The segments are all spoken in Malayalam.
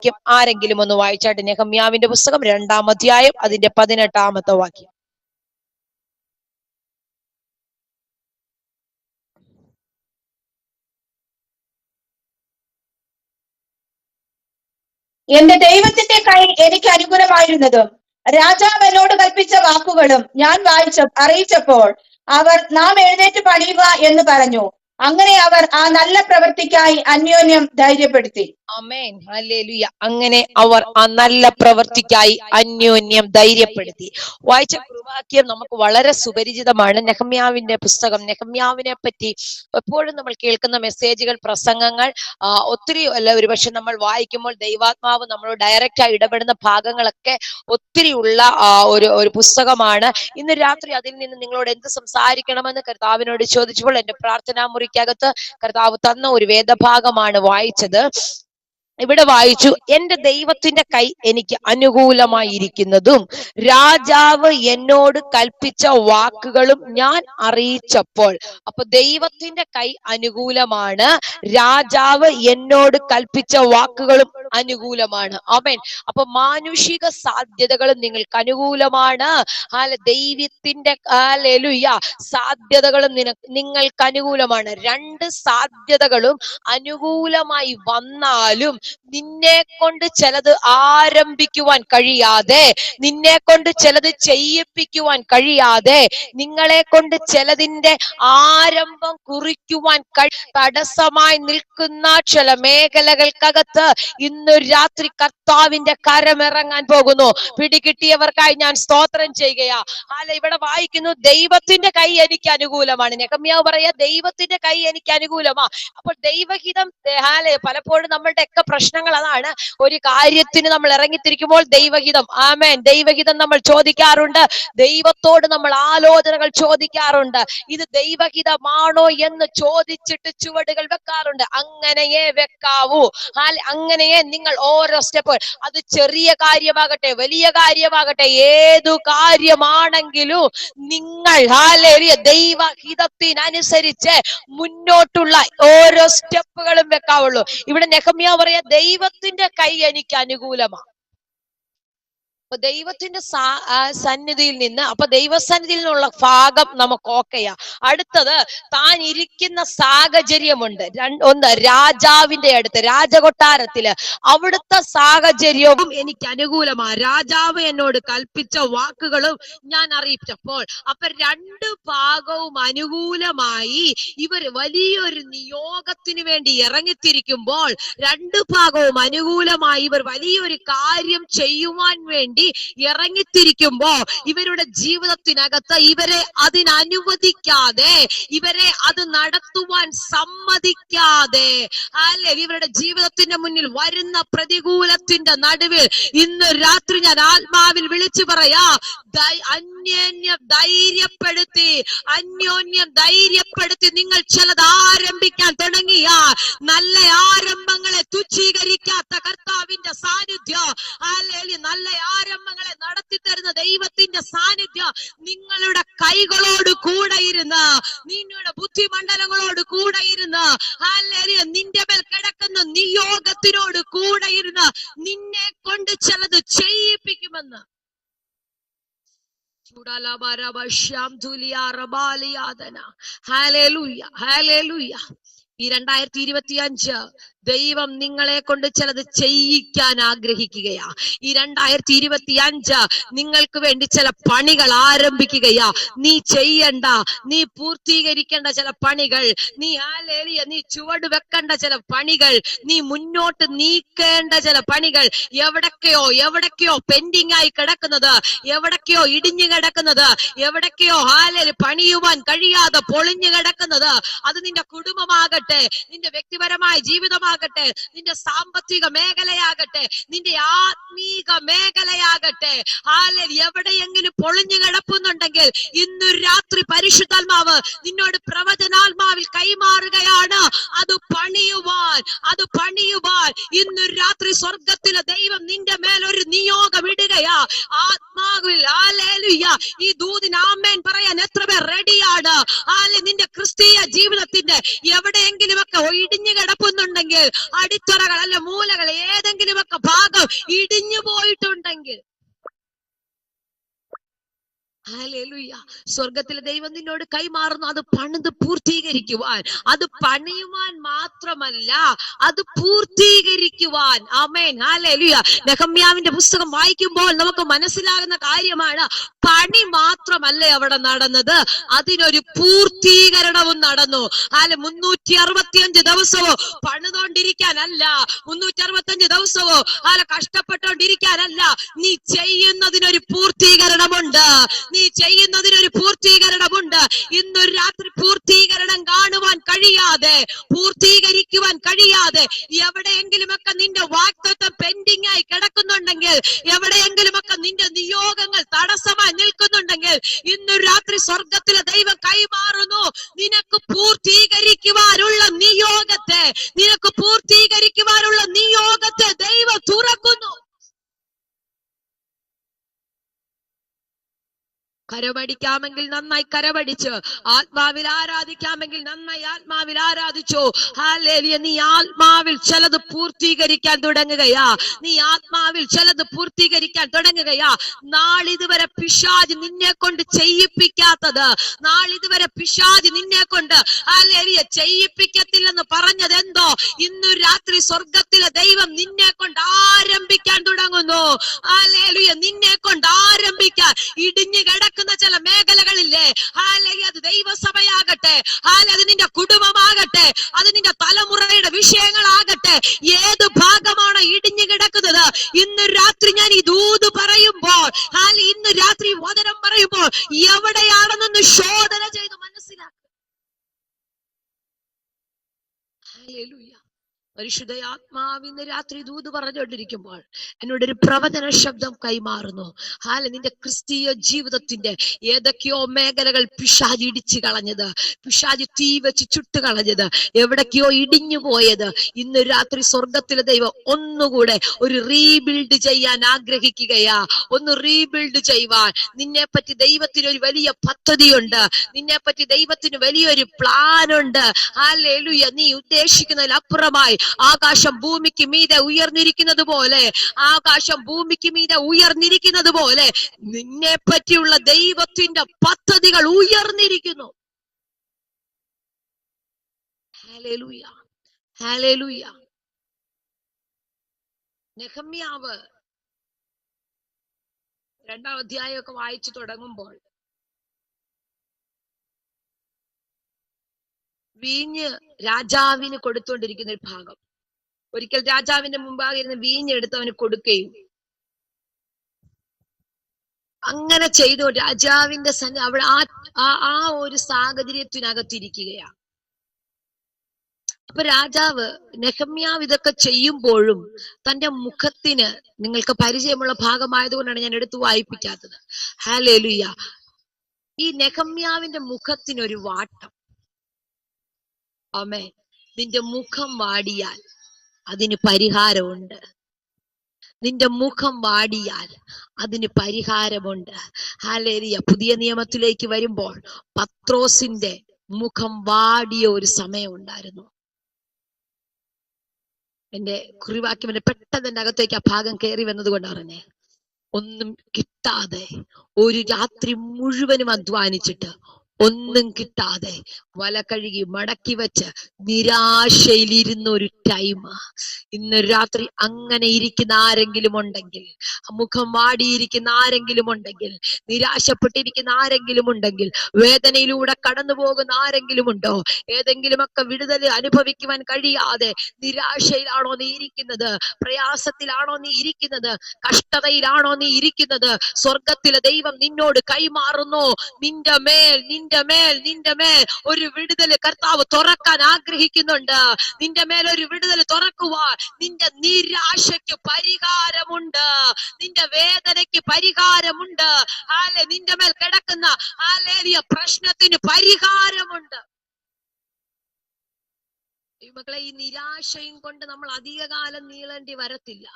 വാക്യം ആരെങ്കിലും ഒന്ന് വായിച്ചാട്ട്. നെഹമ്യാവിന്റെ പുസ്തകം 2-ാം അധ്യായം അതിന്റെ 18-ാമത്തെ വാക്യം. എന്റെ ദൈവത്തിന്റെ കൈ എനിക്ക് അനുകൂലമായിരുന്നതും രാജാവ് എന്നോട് കൽപ്പിച്ച വാക്കുകളും ഞാൻ അറിയിച്ചപ്പോൾ അവർ നാം എഴുന്നേറ്റ് പണിയുക എന്ന് പറഞ്ഞു. അങ്ങനെ അവർ ആ നല്ല പ്രവൃത്തിക്കായി അന്യോന്യം ധൈര്യപ്പെടുത്തി. ആമേൻ, ഹല്ലേലൂയ. അങ്ങനെ അവർ ആ നല്ല പ്രവൃത്തിക്കായി അന്യോന്യം ധൈര്യപ്പെടുത്തി. വായിച്ച വാക്യം നമുക്ക് വളരെ സുപരിചിതമാണ്. നെഹമ്യാവിന്റെ പുസ്തകം. നെഹമ്യാവിനെ പറ്റി എപ്പോഴും നമ്മൾ കേൾക്കുന്ന മെസ്സേജുകൾ, പ്രസംഗങ്ങൾ ഒത്തിരി അല്ല, ഒരുപക്ഷെ നമ്മൾ വായിക്കുമ്പോൾ ദൈവാത്മാവ് നമ്മളോട് ഡയറക്റ്റായി ഇടപെടുന്ന ഭാഗങ്ങളൊക്കെ ഒത്തിരി ഉള്ള ഒരു പുസ്തകമാണ്. ഇന്ന് രാത്രി അതിൽ നിന്ന് നിങ്ങളോട് എന്ത് സംസാരിക്കണമെന്ന് കർത്താവിനോട് ചോദിച്ചപ്പോൾ എന്റെ പ്രാർത്ഥനാ മുറിക്കകത്ത് കർത്താവ് തന്ന ഒരു വേദഭാഗമാണ് വായിച്ചത്. ഇവിടെ വായിച്ചു, എന്റെ ദൈവത്തിന്റെ കൈ എനിക്ക് അനുകൂലമായിരിക്കുന്നതും രാജാവ് എന്നോട് കൽപ്പിച്ച വാക്കുകളും ഞാൻ അറിയിച്ചപ്പോൾ. അപ്പൊ ദൈവത്തിന്റെ കൈ അനുകൂലമാണ്, രാജാവ് എന്നോട് കൽപ്പിച്ച വാക്കുകളും അനുകൂലമാണ്. ആമേൻ. അപ്പൊ മാനുഷിക സാധ്യതകളും നിങ്ങൾക്ക് അനുകൂലമാണ്. ദൈവത്തിന്റെ സാധ്യതകളും നിങ്ങൾക്ക് അനുകൂലമാണ്. രണ്ട് സാധ്യതകളും അനുകൂലമായി വന്നാലും നിന്നെ കൊണ്ട് ചിലത് ആരംഭിക്കുവാൻ കഴിയാതെ, നിന്നെ കൊണ്ട് ചിലത് ചെയ്യിപ്പിക്കുവാൻ കഴിയാതെ, നിങ്ങളെ കൊണ്ട് ചിലതിന്റെ ആരംഭം കുറിക്കുവാൻ തടസ്സമായി നിൽക്കുന്ന ചില മേഖലകൾക്കകത്ത് ഇന്ന് രാത്രി കർത്താവിന്റെ കരമിറങ്ങാൻ പോകുന്നു. പിടികിട്ടിയവർക്കായി ഞാൻ സ്തോത്രം ചെയ്യുകയാ. ഇവിടെ വായിക്കുന്നു, ദൈവത്തിന്റെ കൈ എനിക്ക് അനുകൂലമാണ്. നെഹമ്യാവ് പറയാ, ദൈവത്തിന്റെ കൈ എനിക്ക് അനുകൂലമാ. അപ്പോൾ ദൈവഹിതം പലപ്പോഴും നമ്മളുടെ ഒക്കെ പ്രശ്നങ്ങൾ അതാണ്. ഒരു കാര്യത്തിന് നമ്മൾ ഇറങ്ങിത്തിരിക്കുമ്പോൾ ദൈവഹിതം, ആമേൻ, ദൈവഹിതം നമ്മൾ ചോദിക്കാറുണ്ട്. ദൈവത്തോട് നമ്മൾ ആലോചനകൾ ചോദിക്കാറുണ്ട്. ഇത് ദൈവഹിതമാണോ എന്ന് ചോദിച്ചിട്ട് ചുവടുകൾ വെക്കാറുണ്ട്. അങ്ങനെയേ വെക്കാവൂ. അങ്ങനെയേ നിങ്ങൾ ഓരോ സ്റ്റെപ്പ്, അത് ചെറിയ കാര്യമാകട്ടെ വലിയ കാര്യമാകട്ടെ ഏതു കാര്യമാണെങ്കിലും നിങ്ങൾ ദൈവഹിതത്തിനനുസരിച്ച് മുന്നോട്ടുള്ള ഓരോ സ്റ്റെപ്പുകളും വെക്കാവുള്ളൂ. ഇവിടെ നെഹമ്യാവ് പറയാ, ദൈവത്തിന്റെ കൈ എനിക്ക് അനുകൂലമാണ്. അപ്പൊ ദൈവത്തിന്റെ സന്നിധിയിൽ നിന്ന്, അപ്പൊ ദൈവസന്നിധിയിൽ നിന്നുള്ള ഭാഗം നമുക്ക് ഓക്കെയാ. അടുത്തത്, താൻ ഇരിക്കുന്ന സാഹചര്യമുണ്ട്. ഒന്ന്, രാജാവിന്റെ അടുത്ത്, രാജകൊട്ടാരത്തില്, അവിടുത്തെ സാഹചര്യവും എനിക്ക് അനുകൂലമാണ്. രാജാവ് എന്നോട് കൽപ്പിച്ച വാക്കുകളും ഞാൻ അറിയിച്ചപ്പോൾ. അപ്പൊ രണ്ട് ഭാഗവും അനുകൂലമായി ഇവർ വലിയൊരു നിയോഗത്തിന് വേണ്ടി ഇറങ്ങിത്തിരിക്കുമ്പോൾ, രണ്ട് ഭാഗവും അനുകൂലമായി ഇവർ വലിയൊരു കാര്യം ചെയ്യുവാൻ വേണ്ടി ഇറങ്ങിത്തിരിക്കുമ്പോ ഇവരുടെ ജീവിതത്തിനകത്ത് ഇവരെ അതിനനുവദിക്കാതെ, ഇവരെ അത് നടത്തുവാൻ സമ്മതിക്കാതെ, ഇവരുടെ ജീവിതത്തിന്റെ മുന്നിൽ വരുന്ന പ്രതികൂലത്തിന്റെ നടുവിൽ ഇന്ന് രാത്രി ഞാൻ ആത്മാവിൽ വിളിച്ചു പറയാ, അന്യോന്യം ധൈര്യപ്പെടുത്തി നിങ്ങൾ ചിലത് ആരംഭിക്കാൻ തുടങ്ങിയ, നല്ല ആരംഭങ്ങളെ തുച്ഛീകരിക്കാത്ത കർത്താവിന്റെ സാന്നിധ്യം, നല്ല ആരംഭങ്ങളെ നടത്തി തരുന്ന ദൈവത്തിന്റെ സാന്നിധ്യം നിങ്ങളുടെ കൈകളോട് കൂടെ ഇരുന്ന്, നിങ്ങളുടെ ബുദ്ധിമണ്ഡലങ്ങളോട് കൂടെ ഇരുന്ന്, നിന്റെ മേൽ കിടക്കുന്ന നിയോഗത്തിനോട് കൂടെ ഇരുന്ന് നിന്നെ കൊണ്ട് ചിലത് ചെയ്യിപ്പിക്കുമെന്ന്. ഈ 2025 ദൈവം നിങ്ങളെ കൊണ്ട് ചിലത് ചെയ്യിക്കാൻ ആഗ്രഹിക്കുകയാ. ഈ 2025 നിങ്ങൾക്ക് വേണ്ടി ചില പണികൾ ആരംഭിക്കുകയാ. നീ ചെയ്യണ്ട, നീ പൂർത്തീകരിക്കേണ്ട ചില പണികൾ, നീ ചുവട് വെക്കേണ്ട ചില പണികൾ, നീ മുന്നോട്ട് നീക്കേണ്ട ചില പണികൾ, എവിടൊക്കെയോ പെൻഡിങ് ആയി കിടക്കുന്നത്, എവിടൊക്കെയോ ഇടിഞ്ഞു കിടക്കുന്നത്, എവിടൊക്കെയോ പണിയുവാൻ കഴിയാതെ പൊളിഞ്ഞു കിടക്കുന്നത്, അത് നിന്റെ കുടുംബമാകട്ടെ, നിന്റെ വ്യക്തിപരമായ ജീവിതമാകട്ടെ, നിന്റെ സാമ്പത്തിക മേഖലയാകട്ടെ, നിന്റെ ആത്മീക മേഖലയാകട്ടെ, എവിടെയെങ്കിലും പൊളിഞ്ഞു കിടപ്പുന്നുണ്ടെങ്കിൽ ഇന്ന് രാത്രി പരിശുദ്ധാത്മാവ് നിന്നോട് പ്രവചനാത്മാവിൽ കൈമാറുകയാണ്. അത് പണിയുവാൻ ഇന്ന് രാത്രി സ്വർഗത്തിലെ ദൈവം നിന്റെ മേലൊരു നിയോഗം ഇടുകയാ. ആത്മാവിൽ ഹല്ലേലൂയ ഈ ദൂതിന് ആമേൻ പറയാൻ എത്ര പേർ റെഡിയാണ്? നിന്റെ ക്രിസ്തീയ ജീവിതത്തിന്റെ എവിടെയെങ്കിലുമൊക്കെ ഇടിഞ്ഞു കിടപ്പുന്നുണ്ടെങ്കിൽ, അടിത്തറകൾ അല്ല മൂലകൾ ഏതെങ്കിലുമൊക്കെ ഭാഗം ഇടിഞ്ഞു പോയിട്ടുണ്ടെങ്കിൽ, ഹല്ലേലൂയ, സ്വർഗത്തിലെ ദൈവം നിന്നോട് കൈമാറുന്നു അത് പണിത് പൂർത്തീകരിക്കുവാൻ. അത് പണിയുവാൻ മാത്രമല്ല, അത് പൂർത്തീകരിക്കുവാൻ. ആമേൻ, ഹല്ലേലൂയ. നെഹമ്യാവിന്റെ പുസ്തകം വായിക്കുമ്പോൾ നമുക്ക് മനസ്സിലാകുന്ന കാര്യമാണ്, പണി മാത്രമല്ല അവിടെ നടന്നത്, അതിനൊരു പൂർത്തീകരണവും നടന്നു. 365 ദിവസവോ പണിതോണ്ടിരിക്കാനല്ല, 365 ദിവസവോ കഷ്ടപ്പെട്ടോണ്ടിരിക്കാനല്ല, നീ ചെയ്യുന്നതിനൊരു പൂർത്തീകരണമുണ്ട്. നീ ചെയ്യുന്നതിനൊരു പൂർത്തീകരണമുണ്ട്. ഇന്നൊരു രാത്രി പൂർത്തീകരണം കാണുവാൻ കഴിയാതെ, പൂർത്തീകരിക്കുവാൻ കഴിയാതെ എവിടെയെങ്കിലുമൊക്കെ നിന്റെ വാഗ്ദത്തം പെൻഡിങ് ആയി കിടക്കുന്നുണ്ടെങ്കിൽ, എവിടെയെങ്കിലുമൊക്കെ നിന്റെ നിയോഗങ്ങൾ തടസ്സമായി നിൽക്കുന്നുണ്ടെങ്കിൽ, ഇന്നൊരു രാത്രി സ്വർഗത്തിലെ ദൈവം കൈമാറുന്നു. നിനക്ക് പൂർത്തീകരിക്കുവാനുള്ള നിയോഗത്തെ, നിനക്ക് പൂർത്തീകരിക്കുവാനുള്ള നിയോഗത്തെ ദൈവം തുറക്കുന്നു. കരവടിക്കാമെങ്കിൽ നന്നായി കരവടിച്ച്, ആത്മാവിൽ ആരാധിക്കാമെങ്കിൽ നന്നായി ആത്മാവിൽ ആരാധിച്ചോ. ഹല്ലേലൂയ. നീ ആത്മാവിൽ ചിലത് പൂർത്തീകരിക്കാൻ തുടങ്ങുകയാ. നീ ആത്മാവിൽ ചിലത് പൂർത്തീകരിക്കാൻ തുടങ്ങുകയാ. നാളിതുവരെ പിശാച് നിന്നെ കൊണ്ട് ചെയ്യിപ്പിക്കാത്തത്, നാളിതുവരെ പിശാച് നിന്നെ കൊണ്ട് ഹല്ലേലൂയ ചെയ്യിപ്പിക്കത്തില്ലെന്ന് പറഞ്ഞത് എന്തോ, ഇന്നു രാത്രി സ്വർഗത്തിലെ ദൈവം നിന്നെ കൊണ്ട് ആരംഭിക്കാൻ തുടങ്ങുന്നു. ഹല്ലേലൂയ. നിന്നെ കൊണ്ട് ആരംഭിക്കാൻ. ഇടിഞ്ഞു കിടക്കുന്ന ചില മേഖലകളില്ലേ, അത് ദൈവസഭയാകട്ടെ, അത് നിന്റെ കുടുംബമാകട്ടെ, അത് നിന്റെ തലമുറയുടെ വിഷയങ്ങളാകട്ടെ, ഏത് ഭാഗമാണ് ഇടിഞ്ഞു കിടക്കുന്നത്, ഇന്ന് രാത്രി ഞാൻ ഈ ദൂത് പറയുമ്പോൾ, ഇന്ന് രാത്രി വചനം പറയുമ്പോൾ എവിടെയാണെന്നൊന്ന് ശോധന ചെയ്ത് മനസ്സിലാക്കുക. ഹല്ലേലൂയ. പരിശുദ്ധ ആത്മാവിന്ന് രാത്രി ദൂത് പറഞ്ഞുകൊണ്ടിരിക്കുമ്പോൾ എന്നോടൊരു പ്രവചന ശബ്ദം കൈമാറുന്നു. നിന്റെ ക്രിസ്തീയ ജീവിതത്തിന്റെ ഏതൊക്കെയോ മേഖലകൾ പിശാച് ഇടിച്ചു കളഞ്ഞത്, പിശാച് തീ വെച്ച് ചുട്ടുകളഞ്ഞത്, എവിടേക്കോ ഇടിഞ്ഞു പോയത്, ഇന്ന് രാത്രി സ്വർഗത്തിലെ ദൈവം ഒന്നുകൂടെ ഒരു റീബിൽഡ് ചെയ്യാൻ ആഗ്രഹിക്കുകയാ. ഒന്ന് റീബിൽഡ് ചെയ്യുവാൻ. നിന്നെ പറ്റി ദൈവത്തിന് ഒരു വലിയ പദ്ധതിയുണ്ട്, നിന്നെ പറ്റി ദൈവത്തിന് വലിയൊരു പ്ലാൻ ഉണ്ട്. ഹല്ലേലൂയ. നീ ഉദ്ദേശിക്കുന്നതിലപ്പുറമായി ആകാശം ഭൂമിക്ക് മീതെ ഉയർന്നിരിക്കുന്നത് പോലെ, ആകാശം ഭൂമിക്ക് മീതെ ഉയർന്നിരിക്കുന്നത് പോലെ നിന്നെ പറ്റിയുള്ള ദൈവത്തിന്റെ പദ്ധതികൾ ഉയർന്നിരിക്കുന്നു. Hallelujah, hallelujah. നെഹമ്യാവ് 2-ാം അധ്യായമൊക്കെ വായിച്ചു തുടങ്ങുമ്പോൾ വീഞ്ഞ് രാജാവിന് കൊടുത്തുകൊണ്ടിരിക്കുന്ന ഒരു ഭാഗം, ഒരിക്കൽ രാജാവിന്റെ മുമ്പാകെ ഇരുന്ന് വീഞ്ഞെടുത്ത് അവന് കൊടുക്കുകയും, അങ്ങനെ ചെയ്തു രാജാവിന്റെ അവിടെ ആ ഒരു സാഹചര്യത്തിനകത്തിരിക്കുകയാണ്. അപ്പൊ രാജാവ് നെഹമ്യാവ് ഇതൊക്കെ ചെയ്യുമ്പോഴും തന്റെ മുഖത്തിന്, നിങ്ങൾക്ക് പരിചയമുള്ള ഭാഗമായതുകൊണ്ടാണ് ഞാൻ എടുത്തു വായിപ്പിക്കാത്തത്. ഹല്ലേലൂയ. ഈ നെഹമ്യാവിന്റെ മുഖത്തിനൊരു വാട്ടം. ആമേൻ. നിന്റെ മുഖം വാടിയാൽ അതിന് പരിഹാരമുണ്ട്. നിന്റെ മുഖം വാടിയാൽ അതിന് പരിഹാരമുണ്ട്. ഹല്ലേലൂയ. പുതിയ നിയമത്തിലേക്ക് വരുമ്പോൾ പത്രോസിന്റെ മുഖം വാടിയ ഒരു സമയം ഉണ്ടായിരുന്നു. എന്റെ കുറിവാക്യം പെട്ടെന്ന് എന്റെ അകത്തേക്ക് ആ ഭാഗം കയറി വന്നത് കൊണ്ട് പറഞ്ഞേ, ഒന്നും കിട്ടാതെ ഒരു രാത്രി മുഴുവനും അധ്വാനിച്ചിട്ട് ഒന്നും കിട്ടാതെ വല കഴുകി മടക്കി വെച്ച് നിരാശയിലിരുന്ന ഒരു ടൈം. ഇന്ന് രാത്രി അങ്ങനെ ഇരിക്കുന്ന ആരെങ്കിലും ഉണ്ടെങ്കിൽ, മുഖം വാടിയിരിക്കുന്ന ആരെങ്കിലും ഉണ്ടെങ്കിൽ, നിരാശപ്പെട്ടിരിക്കുന്ന ആരെങ്കിലും ഉണ്ടെങ്കിൽ, വേദനയിലൂടെ കടന്നു പോകുന്ന ആരെങ്കിലും ഉണ്ടോ, ഏതെങ്കിലുമൊക്കെ വിടുതൽ അനുഭവിക്കുവാൻ കഴിയാതെ നിരാശയിലാണോ നീ ഇരിക്കുന്നത്, പ്രയാസത്തിലാണോ നീ ഇരിക്കുന്നത്, കഷ്ടതയിലാണോ നീ ഇരിക്കുന്നത്, സ്വർഗത്തിലെ ദൈവം നിന്നോട് കൈമാറുന്നു. നിന്റെ മേൽ ഒരു വിടുതൽ കർത്താവ് തുറക്കാൻ ആഗ്രഹിക്കുന്നുണ്ട്. നിന്റെ മേൽ ഒരു വിടുതൽ തുറക്കുവാൻ. നിന്റെ നിരാശയ്ക്ക് പരിഹാരമുണ്ട്, നിന്റെ വേദനയ്ക്ക് പരിഹാരമുണ്ട്, നിന്റെ മേൽ കിടക്കുന്ന പ്രശ്നത്തിന് പരിഹാരമുണ്ട്. മക്കളെ, ഈ നിരാശയും കൊണ്ട് നമ്മൾ അധികകാലം നീളേണ്ടി വരത്തില്ല.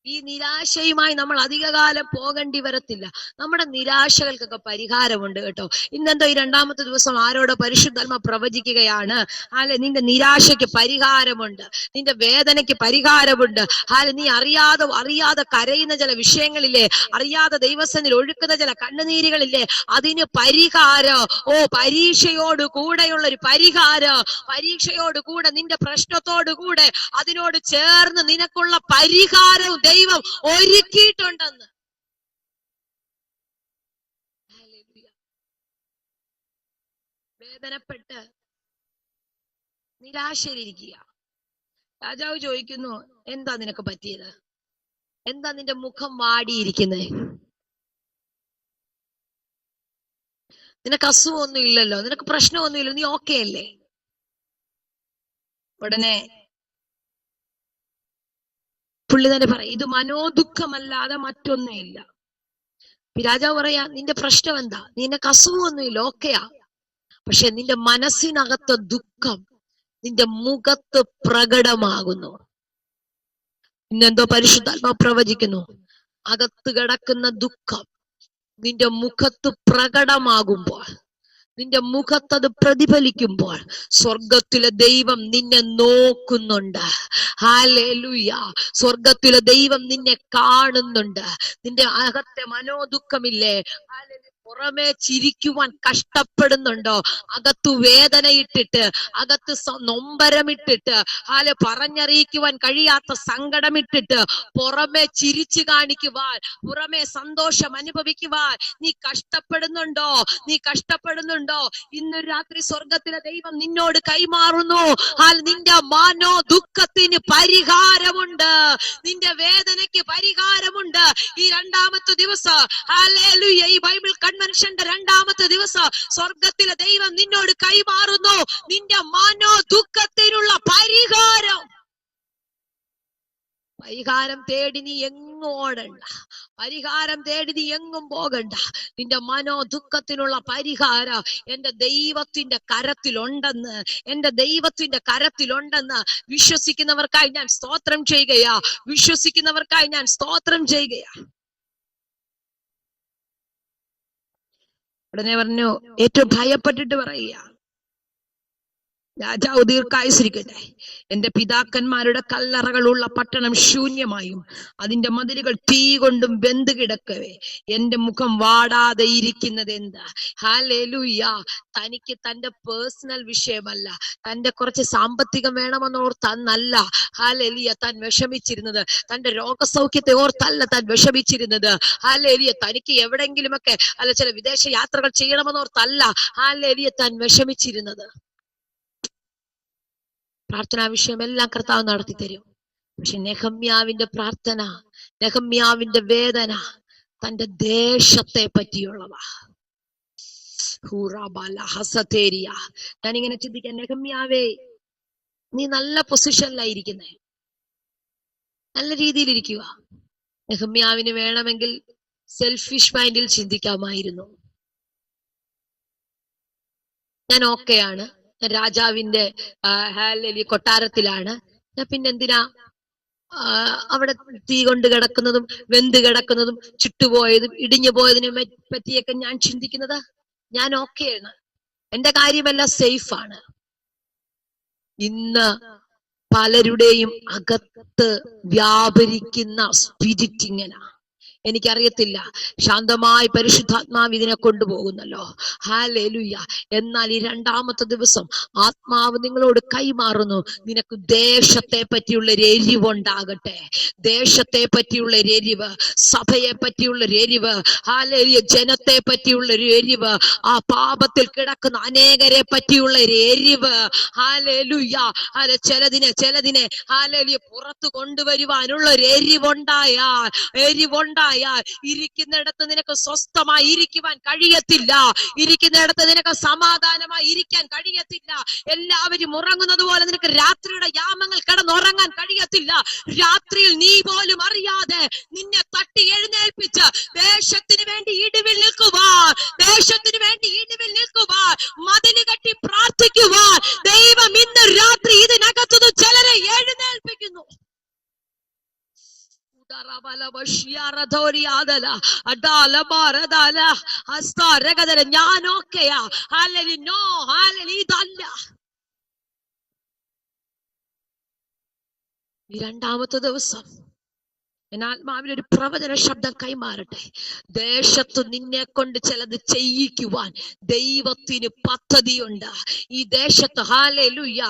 ഈ നിരാശയുമായി നമ്മൾ അധികകാലം പോകേണ്ടി വരത്തില്ല. നമ്മുടെ നിരാശകൾക്കൊക്കെ പരിഹാരമുണ്ട് കേട്ടോ. ഇന്നെന്തോ ഈ രണ്ടാമത്തെ ദിവസം ആരോടോ പരിശുദ്ധാത്മ പ്രവചിക്കുകയാണ്. അല്ലെ, നിന്റെ നിരാശയ്ക്ക് പരിഹാരമുണ്ട്, നിന്റെ വേദനയ്ക്ക് പരിഹാരമുണ്ട്. അല്ലെ, നീ അറിയാതെ കരയുന്ന ചില വിഷയങ്ങളില്ലേ, അറിയാതെ ദൈവസന്നിധിയിൽ ഒഴുക്കുന്ന ചില കണ്ണുനീരുകളില്ലേ, അതിന് പരിഹാരം. പരീക്ഷയോട് കൂടെയുള്ള ഒരു പരിഹാരം, പരീക്ഷയോട് കൂടെ നിന്റെ പ്രശ്നത്തോട് കൂടെ അതിനോട് ചേർന്ന് നിനക്കുള്ള പരിഹാരവും ദൈവം ഒരുക്കിയിട്ടുണ്ടെന്ന്. വേദനപ്പെട്ട് നിരാശയിലിരിക്കുക. രാജാവ് ചോദിക്കുന്നു, എന്താ നിനക്ക് പറ്റിയത്? എന്താ നിന്റെ മുഖം വാടിയിരിക്കുന്നത്? നിനക്ക് അസുഖമൊന്നും ഇല്ലല്ലോ, നിനക്ക് പ്രശ്നമൊന്നും ഇല്ലല്ലോ, നീ ഓക്കെ അല്ലേ? ഉടനെ പുള്ളി തന്നെ പറയും, ഇത് മനോദുഃഖമല്ലാതെ മറ്റൊന്നേ ഇല്ല. രാജാവ് പറയാ, നിന്റെ പ്രശ്നം എന്താ? നിനക്ക് അസുഖമൊന്നുമില്ല, ഓക്കെയാ, പക്ഷെ നിന്റെ മനസ്സിനകത്ത് ദുഃഖം നിന്റെ മുഖത്ത് പ്രകടമാകുന്നു. ഇന്നെന്തോ പരിശുദ്ധാത്മാവ് പ്രവചിക്കുന്നു, അകത്ത് കിടക്കുന്ന ദുഃഖം നിന്റെ മുഖത്ത് പ്രകടമാകുമ്പോൾ, നിന്റെ മുഖത്തത് പ്രതിഫലിക്കുമ്പോൾ സ്വർഗത്തിലെ ദൈവം നിന്നെ നോക്കുന്നുണ്ട്. ഹല്ലേലൂയ. സ്വർഗത്തിലെ ദൈവം നിന്നെ കാണുന്നുണ്ട്. നിന്റെ അകത്തെ മനോദുഃഖമില്ലേ, പുറമേ ചിരിക്കുവാൻ കഷ്ടപ്പെടുന്നുണ്ടോ, അകത്തു വേദനയിട്ടിട്ട്, അകത്ത് നൊമ്പരമിട്ടിട്ട്, പറഞ്ഞറിയിക്കുവാൻ കഴിയാത്ത സങ്കടമിട്ടിട്ട് പുറമേ ചിരിച്ചു കാണിക്കുവാൻ, പുറമേ സന്തോഷം അനുഭവിക്കുവാൻ നീ കഷ്ടപ്പെടുന്നുണ്ടോ? നീ കഷ്ടപ്പെടുന്നുണ്ടോ? ഇന്നൊരു രാത്രി സ്വർഗത്തിലെ ദൈവം നിന്നോട് കൈമാറുന്നു. നിന്റെ മനോദുഃഖത്തിന് പരിഹാരമുണ്ട്, നിന്റെ വേദനയ്ക്ക് പരിഹാരമുണ്ട്. ഈ രണ്ടാമത്തെ ദിവസം ഹല്ലേലൂയ, ഈ ബൈബിൾ കൺവെൻഷന്റെ രണ്ടാമത്തെ ദിവസം സ്വർഗത്തിലെ ദൈവം നിന്നോട് കൈമാറുന്നു നിന്റെ മനോദുഃഖത്തിനുള്ള പരിഹാരം. പരിഹാരം തേടി നീ എങ്ങും ഓടണ്ട, പരിഹാരം തേടി നീ എങ്ങും പോകണ്ട. നിന്റെ മനോദുഃഖത്തിനുള്ള പരിഹാരം എന്റെ ദൈവത്തിന്റെ കരത്തിലുണ്ടെന്ന്, എന്റെ ദൈവത്തിന്റെ കരത്തിലുണ്ടെന്ന് വിശ്വസിക്കുന്നവർക്കായി ഞാൻ സ്തോത്രം ചെയ്യുകയാ, വിശ്വസിക്കുന്നവർക്കായി ഞാൻ സ്തോത്രം ചെയ്യുകയാ. ഉടനെ പറഞ്ഞു, ഏറ്റവും ഭയപ്പെട്ടിട്ട് പറയുക, രാജാവ് ദീർഘായുസിരിക്കട്ടെ, എന്റെ പിതാക്കന്മാരുടെ കല്ലറകളുള്ള പട്ടണം ശൂന്യമായും അതിന്റെ മതിലുകൾ തീ കൊണ്ടും വെന്ത് കിടക്കവേ എന്റെ മുഖം വാടാതെ ഇരിക്കുന്നത് എന്താ? ഹല്ലേലൂയ. തനിക്ക് തന്റെ പേഴ്സണൽ വിഷയമല്ല, തന്റെ കുറച്ച് സാമ്പത്തികം വേണമെന്ന് ഓർത്തന്നല്ല ഹല്ലേലൂയ താൻ വിഷമിച്ചിരുന്നത്, തന്റെ രോഗസൗഖ്യത്തെ ഓർത്തല്ല താൻ വിഷമിച്ചിരുന്നത്. ഹല്ലേലൂയ. തനിക്ക് എവിടെങ്കിലുമൊക്കെ ചില വിദേശ യാത്രകൾ ചെയ്യണമെന്ന് ഓർത്തല്ല ഹല്ലേലൂയ താൻ വിഷമിച്ചിരുന്നത്. പ്രാർത്ഥനാ വിഷയമെല്ലാം കർത്താവ് നടത്തി തരും. പക്ഷെ നെഹമ്യാവിന്റെ പ്രാർത്ഥന, നെഹമ്യാവിന്റെ വേദന തന്റെ ദേശത്തെ പറ്റിയുള്ളവാ. ഞാനിങ്ങനെ ചിന്തിക്കാൻ, നെഹമ്യാവേ നീ നല്ല പൊസിഷനിലായിരിക്കുന്നേ, നല്ല രീതിയിലിരിക്കുക. നെഹമ്യാവിന് വേണമെങ്കിൽ സെൽഫിഷ് മൈൻഡിൽ ചിന്തിക്കാമായിരുന്നു. ഞാൻ ഓക്കെയാണ്, രാജാവിന്റെ കൊട്ടാരത്തിലാണ്, പിന്നെന്തിനാ അവിടെ തീ കൊണ്ട് കിടക്കുന്നതും വെന്ത് കിടക്കുന്നതും ചുട്ടുപോയതും ഇടിഞ്ഞു പോയതിനെ പറ്റിയൊക്കെ ഞാൻ ചിന്തിക്കുന്നത്? ഞാൻ ഓക്കെയാണ്, എന്റെ കാര്യമെല്ലാം സേഫാണ്. ഇന്ന് പലരുടെയും അകത്ത് വ്യാപരിക്കുന്ന സ്പിരിറ്റ് ഇങ്ങനെ, എനിക്കറിയത്തില്ല, ശാന്തമായി പരിശുദ്ധാത്മാവ് ഇതിനെ കൊണ്ടുപോകുന്നല്ലോ. ഹല്ലേലൂയ. എന്നാൽ ഈ രണ്ടാമത്തെ ദിവസം ആത്മാവ് നിങ്ങളോട് കൈമാറുന്നു, നിനക്ക് ദേശത്തെ പറ്റിയുള്ള ഒരു എരിവുണ്ടാകട്ടെ, ദേശത്തെ പറ്റിയുള്ള ഒരു എരിവ്, സഭയെ പറ്റിയുള്ള ഒരു എരിവ്, ഹല്ലേലൂയ, ജനത്തെ പറ്റിയുള്ള ഒരു എരിവ്, ആ പാപത്തിൽ കിടക്കുന്ന അനേകരെ പറ്റിയുള്ള ഒരു എരിവ്, ഹല്ലേലൂയ, ചിലതിനെ ഹല്ലേലൂയ പുറത്തു കൊണ്ടുവരുവാനുള്ള ഒരു എരിവുണ്ടായാൽ ഇരിക്കുന്നിടത്ത് നിനക്ക് സ്വസ്ഥമായി ഇരിക്കുവാൻ കഴിയത്തില്ല, ഇരിക്കുന്നിടത്ത് നിനക്ക് സമാധാനമായി ഇരിക്കാൻ കഴിയത്തില്ല. എല്ലാവരും ഉറങ്ങുന്നത് പോലെ നിനക്ക് രാത്രിയുടെ യാമങ്ങൾ കിടന്നുറങ്ങാൻ കഴിയത്തില്ല. രാത്രിയിൽ നീ പോലും അറിയാതെ നിന്നെ തട്ടി എഴുന്നേൽപ്പിച്ച് ദേശത്തിന് വേണ്ടി ഇടിവിൽ നിൽക്കുവാൻ, ദേശത്തിന് വേണ്ടി ഇടിവിൽ നിൽക്കുവാൻ, മതില് കെട്ടി പ്രാർത്ഥിക്കുവാൻ ദൈവം ഇന്ന് രാത്രി ഇതിനകത്തുനിന്ന് ചിലരെ എഴുന്നേൽപ്പിക്കുന്നു. ഞാൻ ഓക്കെയാ, നോ ഇതല്ല. ഈ രണ്ടാമത്തെ ദിവസം ആത്മാവിൽ ഒരു പ്രവചന ശബ്ദം കൈമാറട്ടെ. ദേശത്ത് നിന്നെ കൊണ്ട് ചിലത് ചെയ്യിക്കുവാൻ ദൈവത്തിന് പദ്ധതിയുണ്ട്. ഈ ദേശത്ത് ഹല്ലേലൂയ,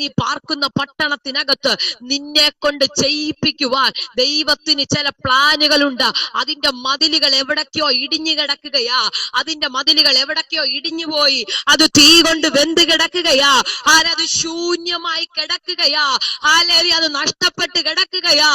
നീ പാർക്കുന്ന പട്ടണത്തിനകത്ത് നിന്നെ കൊണ്ട് ചെയ്യിപ്പിക്കുവാൻ ദൈവത്തിന് ചില പ്ലാനുകളുണ്ട്. അതിന്റെ മതിലുകൾ എവിടൊക്കെയോ ഇടിഞ്ഞു കിടക്കുകയാ. അതിന്റെ മതിലുകൾ എവിടൊക്കെയോ ഇടിഞ്ഞു പോയി. അത് തീ കൊണ്ട് വെന്ത് കിടക്കുകയാ. അത് ശൂന്യമായി കിടക്കുകയാ. അത് നഷ്ടപ്പെട്ട് കിടക്കുകയാ.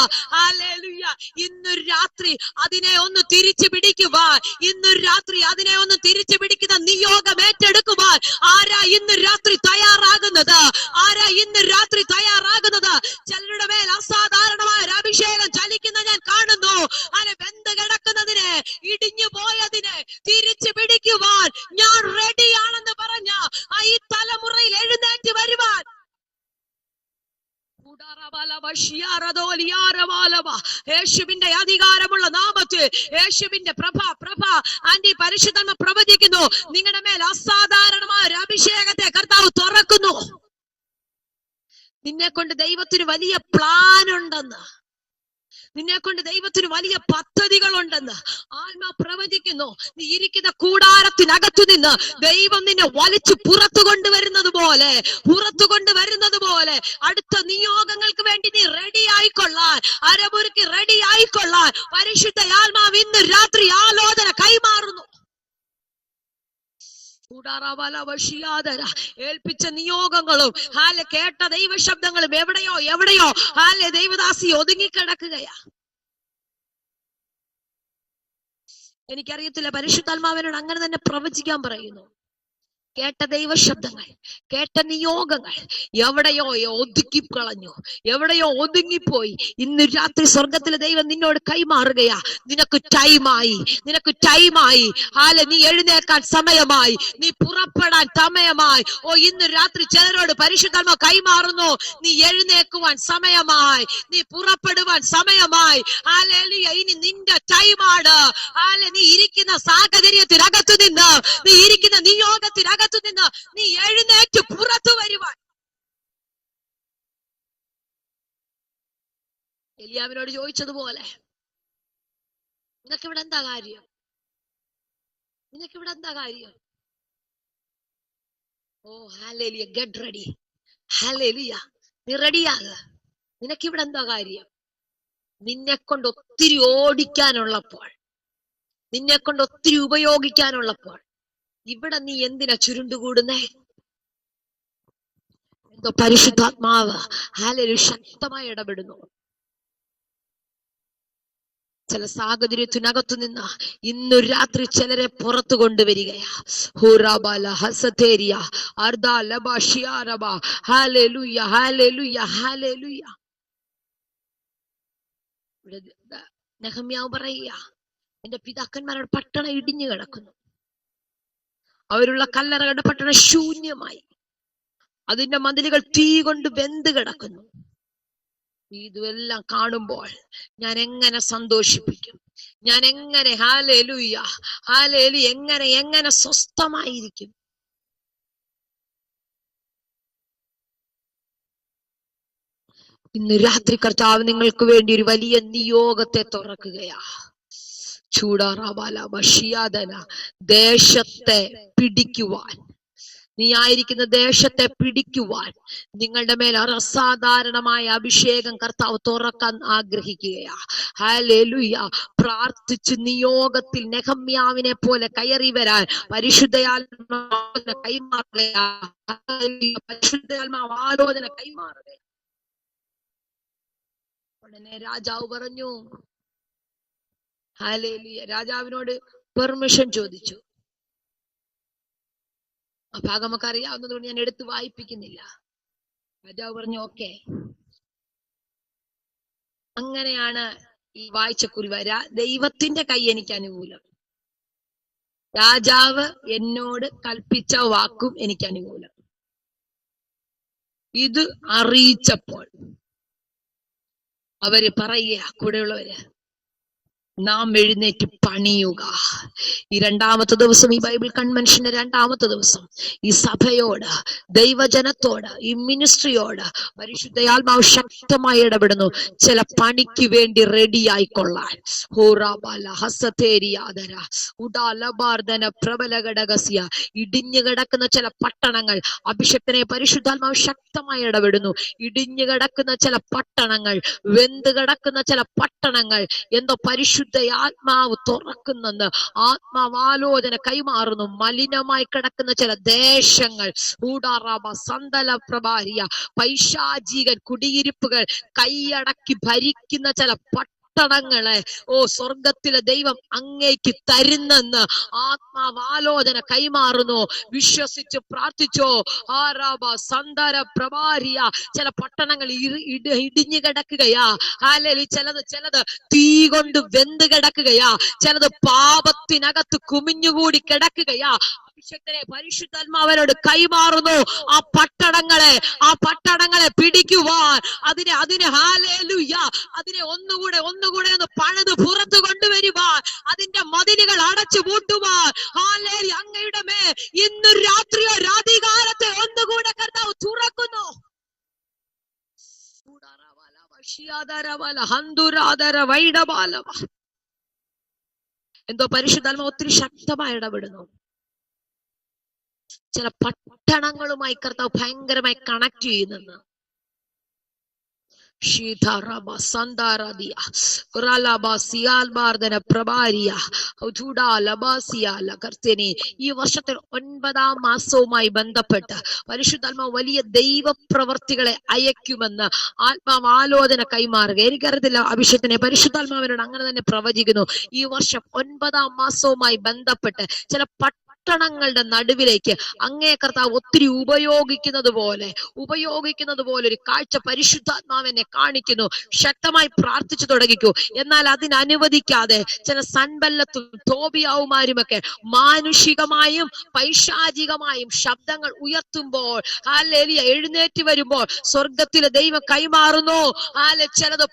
ഇന്നൊരു രാത്രി അതിനെ ഒന്ന് തിരിച്ചു പിടിക്കുവാൻ, ഇന്നൊരു രാത്രി അതിനെ ഒന്ന് തിരിച്ചു പിടിക്കുന്ന നിയോഗം ഏറ്റെടുക്കുവാൻ ആരാ ഇന്ന് രാത്രി തയ്യാറാകുന്നത്? ആരാ ഇന്ന് രാത്രി തയ്യാറാകുന്നത്? ചിലരുടെ മേൽ അസാധാരണമായ ഒരു അഭിഷേകം ചലിക്കുന്ന ഞാൻ കാണുന്നു. വെന്ത് കിടക്കുന്നതിനെ, ഇടിഞ്ഞു പോയതിനെ തിരിച്ചു പിടിക്കുവാൻ ഞാൻ റെഡിയാണെന്ന് പറഞ്ഞ ഈ തലമുറയിൽ എഴുന്നേറ്റ് വരുവാൻ യേശുവിന്റെ അധികാരമുള്ള നാമത്തിൽ, യേശുവിന്റെ പ്രഭ ആന്റി പരിശുദ്ധമ പ്രവചിക്കുന്നു. നിങ്ങളുടെ മേൽ അസാധാരണമായ ഒരു അഭിഷേകത്തെ കർത്താവ് തുറക്കുന്നു. നിന്നെ കൊണ്ട് ദൈവത്തിന് വലിയ പ്ലാൻ ഉണ്ടെന്ന്, നിന്നെ കൊണ്ട് ദൈവത്തിന് വലിയ പദ്ധതികളുണ്ടെന്ന് ആത്മാ പ്രവചിക്കുന്നു. നീ ഇരിക്കുന്ന കൂടാരത്തിനകത്തു നിന്ന് ദൈവം നിന്നെ വലിച്ചു പുറത്തു കൊണ്ടുവരുന്നത് പോലെ അടുത്ത നിയോഗങ്ങൾക്ക് വേണ്ടി നീ റെഡി ആയിക്കൊള്ളാൻ, അരമുറുക്കി റെഡി ആയിക്കൊള്ളാൻ പരിശുദ്ധ ആത്മാവ് ഇന്ന് രാത്രി ആലോചന കൈമാറുന്നു. ഏൽപ്പിച്ച നിയോഗങ്ങളും കേട്ട ദൈവശബ്ദങ്ങളും എവിടെയോ ദൈവദാസി ഒതുങ്ങിക്കിടക്കുകയാ. എനിക്കറിയത്തില്ല, പരിശുദ്ധാത്മാവിനോട് അങ്ങനെ തന്നെ പ്രവചിക്കാൻ പറയുന്നു. കേട്ട ദൈവശബ്ദങ്ങൾ, കേട്ട നിയോഗങ്ങൾ എവിടെയോ ഒതുക്കിക്കളഞ്ഞു, എവിടെയോ ഒതുങ്ങിപ്പോയി. ഇന്ന് രാത്രി സ്വർഗത്തിലെ ദൈവം നിന്നോട് കൈമാറുകയാ. നിനക്ക് ടൈമായി. നീ എഴുന്നേൽക്കാൻ സമയമായി, നീ പുറപ്പെടാൻ സമയമായി. ഇന്ന് രാത്രി ചിലരോട് പരിശുദ്ധാത്മാവ് കൈമാറുന്നു. നീ എഴുന്നേൽക്കുവാൻ സമയമായി, നീ പുറപ്പെടുവാൻ സമയമായി. ഇനി നിന്റെ ടൈമാണ്. നീ ഇരിക്കുന്ന സാഹചര്യത്തിനകത്തു നിന്ന്, നീ ഇരിക്കുന്ന നിയോഗത്തിനകത്തു നിന്ന് നീ എഴുന്നേറ്റ് പുറത്തു വരുവാൻ. എലിയാവിനോട് ചോദിച്ചതുപോലെ, നിനക്കിവിടെ എന്താ കാര്യം? Hallelujah, get ready. ഹല്ലേലൂയ, നീ റെഡിയാക. നിനക്കിവിടെ എന്താ കാര്യം? നിന്നെ കൊണ്ട് ഒത്തിരി ഓടിക്കാനുള്ളപ്പോൾ, നിന്നെ കൊണ്ട് ഒത്തിരി ഉപയോഗിക്കാനുള്ളപ്പോൾ ഇവിടെ നീ എന്തിനാ ചുരുണ്ടുകൂടുന്നേ? എന്തോ പരിശുദ്ധാത്മാവ് ഹല്ലേലൂയ ശക്തമായി ഇടപെടുന്നു. ചില സാഹചര്യത്തിനകത്തു നിന്ന് ഇന്നു രാത്രി ചിലരെ പുറത്തു കൊണ്ടുവരികയാ. നെഹമ്യാവ് പറയുക, എന്റെ പിതാക്കന്മാരുടെ പട്ടണം ഇടിഞ്ഞു കിടക്കുന്നു, അവരുള്ള കല്ലറകളുടെ പട്ടണം ശൂന്യമായി, അതിന്റെ മതിലുകൾ തീ കൊണ്ട് വെന്ത് കിടക്കുന്നു. ഇതെല്ലാം കാണുമ്പോൾ ഞാൻ എങ്ങനെ സന്തോഷിപ്പിക്കും? ഞാൻ എങ്ങനെ ഹല്ലേലൂയ എങ്ങനെ സ്വസ്ഥമായിരിക്കും? ഇന്ന് രാത്രി കർത്താവ് നിങ്ങൾക്ക് വേണ്ടി ഒരു വലിയ നിയോഗത്തെ തുറക്കുകയാ. ദേശത്തെ പിടിക്കുവാൻ, നീ ആയിരിക്കുന്ന ദേശത്തെ പിടിക്കുവാൻ നിങ്ങളുടെ മേൽ അസാധാരണമായ അഭിഷേകം കർത്താവ് തുറക്കാൻ ആഗ്രഹിക്കുകയാ. ഹല്ലേലൂയ. പ്രാർത്ഥിച്ച് നിയോഗത്തിൽ നെഹമ്യാവിനെ പോലെ കയറി വരാൻ പരിശുദ്ധയാത്മാവിനെ കൈമാറുകയാ. പരിശുദ്ധാത്മാവ് ആലോചന കൈമാറുകയാ. ഉടനെ രാജാവ് പറഞ്ഞു, ഹല്ലേലൂയ, രാജാവിനോട് പെർമിഷൻ ചോദിച്ചു. ആ ഭാഗം നമുക്ക് അറിയാവുന്നതുകൊണ്ട് ഞാൻ എടുത്ത് വായിപ്പിക്കുന്നില്ല. രാജാവ് പറഞ്ഞു ഓക്കെ. അങ്ങനെയാണ് ഈ വായിച്ചക്കുറിവ. ദൈവത്തിന്റെ കൈ എനിക്ക് അനുകൂലം, രാജാവ് എന്നോട് കൽപ്പിച്ച വാക്കും എനിക്ക് അനുകൂലം. ഇത് അറിയിച്ചപ്പോൾ അവര് പറയുക, കൂടെയുള്ളവര്, നാം എഴുന്നേറ്റ് പണിയുക. ഈ രണ്ടാമത്തെ ദിവസം, ഈ ബൈബിൾ കൺവെൻഷന്റെ രണ്ടാമത്തെ ദിവസം, ഈ സഭയോട്, ദൈവജനത്തോട്, ഈ മിനിസ്ട്രിയോട് പരിശുദ്ധയാത്മാവ് ശക്തമായി ഇടപെടുന്നു. ചില പണിക്ക് വേണ്ടി റെഡി ആയിക്കൊള്ളാൻ. ഇടിഞ്ഞു കിടക്കുന്ന ചില പട്ടണങ്ങൾ, അഭിഷക്തനെ പരിശുദ്ധാത്മാവ് ശക്തമായി ഇടപെടുന്നു. ഇടിഞ്ഞു കിടക്കുന്ന ചില പട്ടണങ്ങൾ, വെന്ത് കിടക്കുന്ന ചില പട്ടണങ്ങൾ എന്തോ ആത്മാവ് തുറക്കുന്നെന്ന് ആത്മാവാലോചന കൈമാറുന്നു. മലിനമായി കിടക്കുന്ന ചില ദേശങ്ങൾ, പൈശാചികൻ കുടിയിരിപ്പുകൾ കൈയടക്കി ഭരിക്കുന്ന ചില പട്ടണങ്ങളെ സ്വർഗത്തിലെ ദൈവം അങ്ങേക്ക് തരുന്നെന്ന് ആത്മാവാലോചന കൈമാറുന്നു. വിശ്വസിച്ച് പ്രാർത്ഥിച്ചോ. ചില പട്ടണങ്ങൾ ഇടിഞ്ഞു കിടക്കുകയാ. ചിലത് തീ കൊണ്ട് വെന്ത് കിടക്കുകയാ. ചിലത് പാപത്തിനകത്ത് കുമിഞ്ഞുകൂടി കിടക്കുകയാ. അഭിഷക്തനെ പരിശുദ്ധാത്മാവനോട് കൈമാറുന്നു. ആ പട്ടണങ്ങളെ പിടിക്കുവാൻ, അതിനെ ഹല്ലേലൂയ, അതിനെ ഒന്നുകൂടെ ഒന്ന് പണിത് പുറത്തു കൊണ്ടുവരുവാൻ, അതിന്റെ മതിലുകൾ അടച്ചു പൂട്ടുവാൻ ഹല്ലേലൂയ അങ്ങയുടെ മേൽ ഇന്ന് രാത്രിയോ രാത്രികാലത്തെ ഒന്നുകൂടെ കർത്താവ് തുറക്കുന്നു. എന്തോ പരിശുദ്ധാത്മാവ് ഒത്തിരി ശക്തമായി ഇടപെടുന്നു. ചില പട്ടണങ്ങളുമായി കർത്താവ് ഭയങ്കരമായി കണക്ട് ചെയ്യുന്നെന്ന്. ഈ വർഷത്തിൽ 9-ാം മാസവുമായി ബന്ധപ്പെട്ട് പരിശുദ്ധാത്മാവ് വലിയ ദൈവപ്രവർത്തികളെ അയക്കുമെന്ന് ആത്മാവ് ആലോചന കൈമാറുക. എനിക്കറിയത്തില്ല, അഭിഷേകത്തിനെ പരിശുദ്ധാത്മാവിനോട് അങ്ങനെ തന്നെ പ്രവചിക്കുന്നു. ഈ വർഷം 9-ാം മാസവുമായി ബന്ധപ്പെട്ട് ചില പട്ടണങ്ങളുടെ നടുവിലേക്ക് അങ്ങേ കർത്താവ് ഒത്തിരി ഉപയോഗിക്കുന്നത് പോലെ ഒരു കാഴ്ച പരിശുദ്ധാത്മാവിനെ കാണിക്കുന്നു. ശക്തമായി പ്രാർത്ഥിച്ചു തുടങ്ങിക്കൂ. എന്നാൽ അതിനനുവദിക്കാതെ ചില സൻബല്ലത്തും തോബിയാവുമാരുമൊക്കെ മാനുഷികമായും പൈശാചികമായും ശബ്ദങ്ങൾ ഉയർത്തുമ്പോൾ ഹല്ലേലൂയ എഴുന്നേറ്റ് വരുമ്പോൾ സ്വർഗത്തിലെ ദൈവം കൈമാറുന്നു. ചിലത്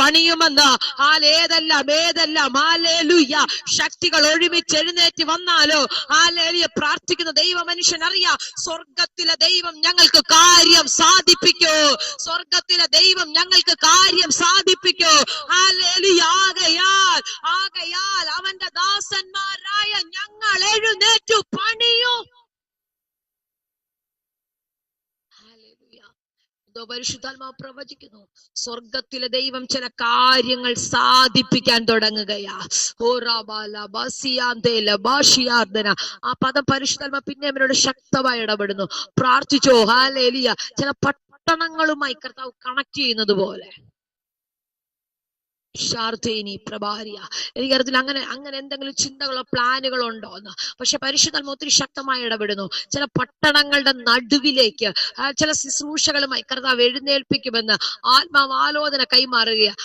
പണിയുമെന്ന് ഏതെല്ലാം ഹല്ലേലൂയ ശക്തികൾ ഒരുമിച്ച് എഴുന്നേറ്റ് വന്നാലോ ഹല്ലേലൂയ പ്രാർത്ഥിക്കുന്ന ദൈവ മനുഷ്യൻ അറിയാം, സ്വർഗത്തിലെ ദൈവം ഞങ്ങൾക്ക് കാര്യം സാധിപ്പിക്കൂ. സ്വർഗത്തിലെ ദൈവം ഞങ്ങൾക്ക് കാര്യം സാധിപ്പിക്കൂ. ഹല്ലേലൂയ. ആകയാൽ അവന്റെ ദാസന്മാരായ ഞങ്ങൾ എഴുന്നേറ്റു പണിയൂ. പരിശുദ്ധാത്മാവ് പ്രവചിക്കുന്നു, സ്വർഗത്തിലെ ദൈവം ചില കാര്യങ്ങൾ സാധിപ്പിക്കാൻ തുടങ്ങുകയാ. ആ പദം പരിശുദ്ധാത്മാവ് പിന്നെ അവരോട് ശക്തമായി ഇടപെടുന്നു. പ്രാർത്ഥിച്ചോ. ഹല്ലേലൂയ. ചില പട്ടണങ്ങളുമായി കർത്താവ് കണക്ട് ചെയ്യുന്നത് പോലെ. എനിക്കറിയത്തില്ല അങ്ങനെ എന്തെങ്കിലും ചിന്തകളോ പ്ലാനുകളോ ഉണ്ടോ എന്ന്. പക്ഷെ പരിശുദ്ധാത്മാവ് ഒത്തിരി ശക്തമായി ഇടപെടുന്നു. ചില പട്ടണങ്ങളുടെ നടുവിലേക്ക് ചില ശുശ്രൂഷകളുമായി കർത്താവ് എഴുന്നേൽപ്പിക്കുമെന്ന് ആത്മാവ് ആലോചന കൈമാറുകയാണ്.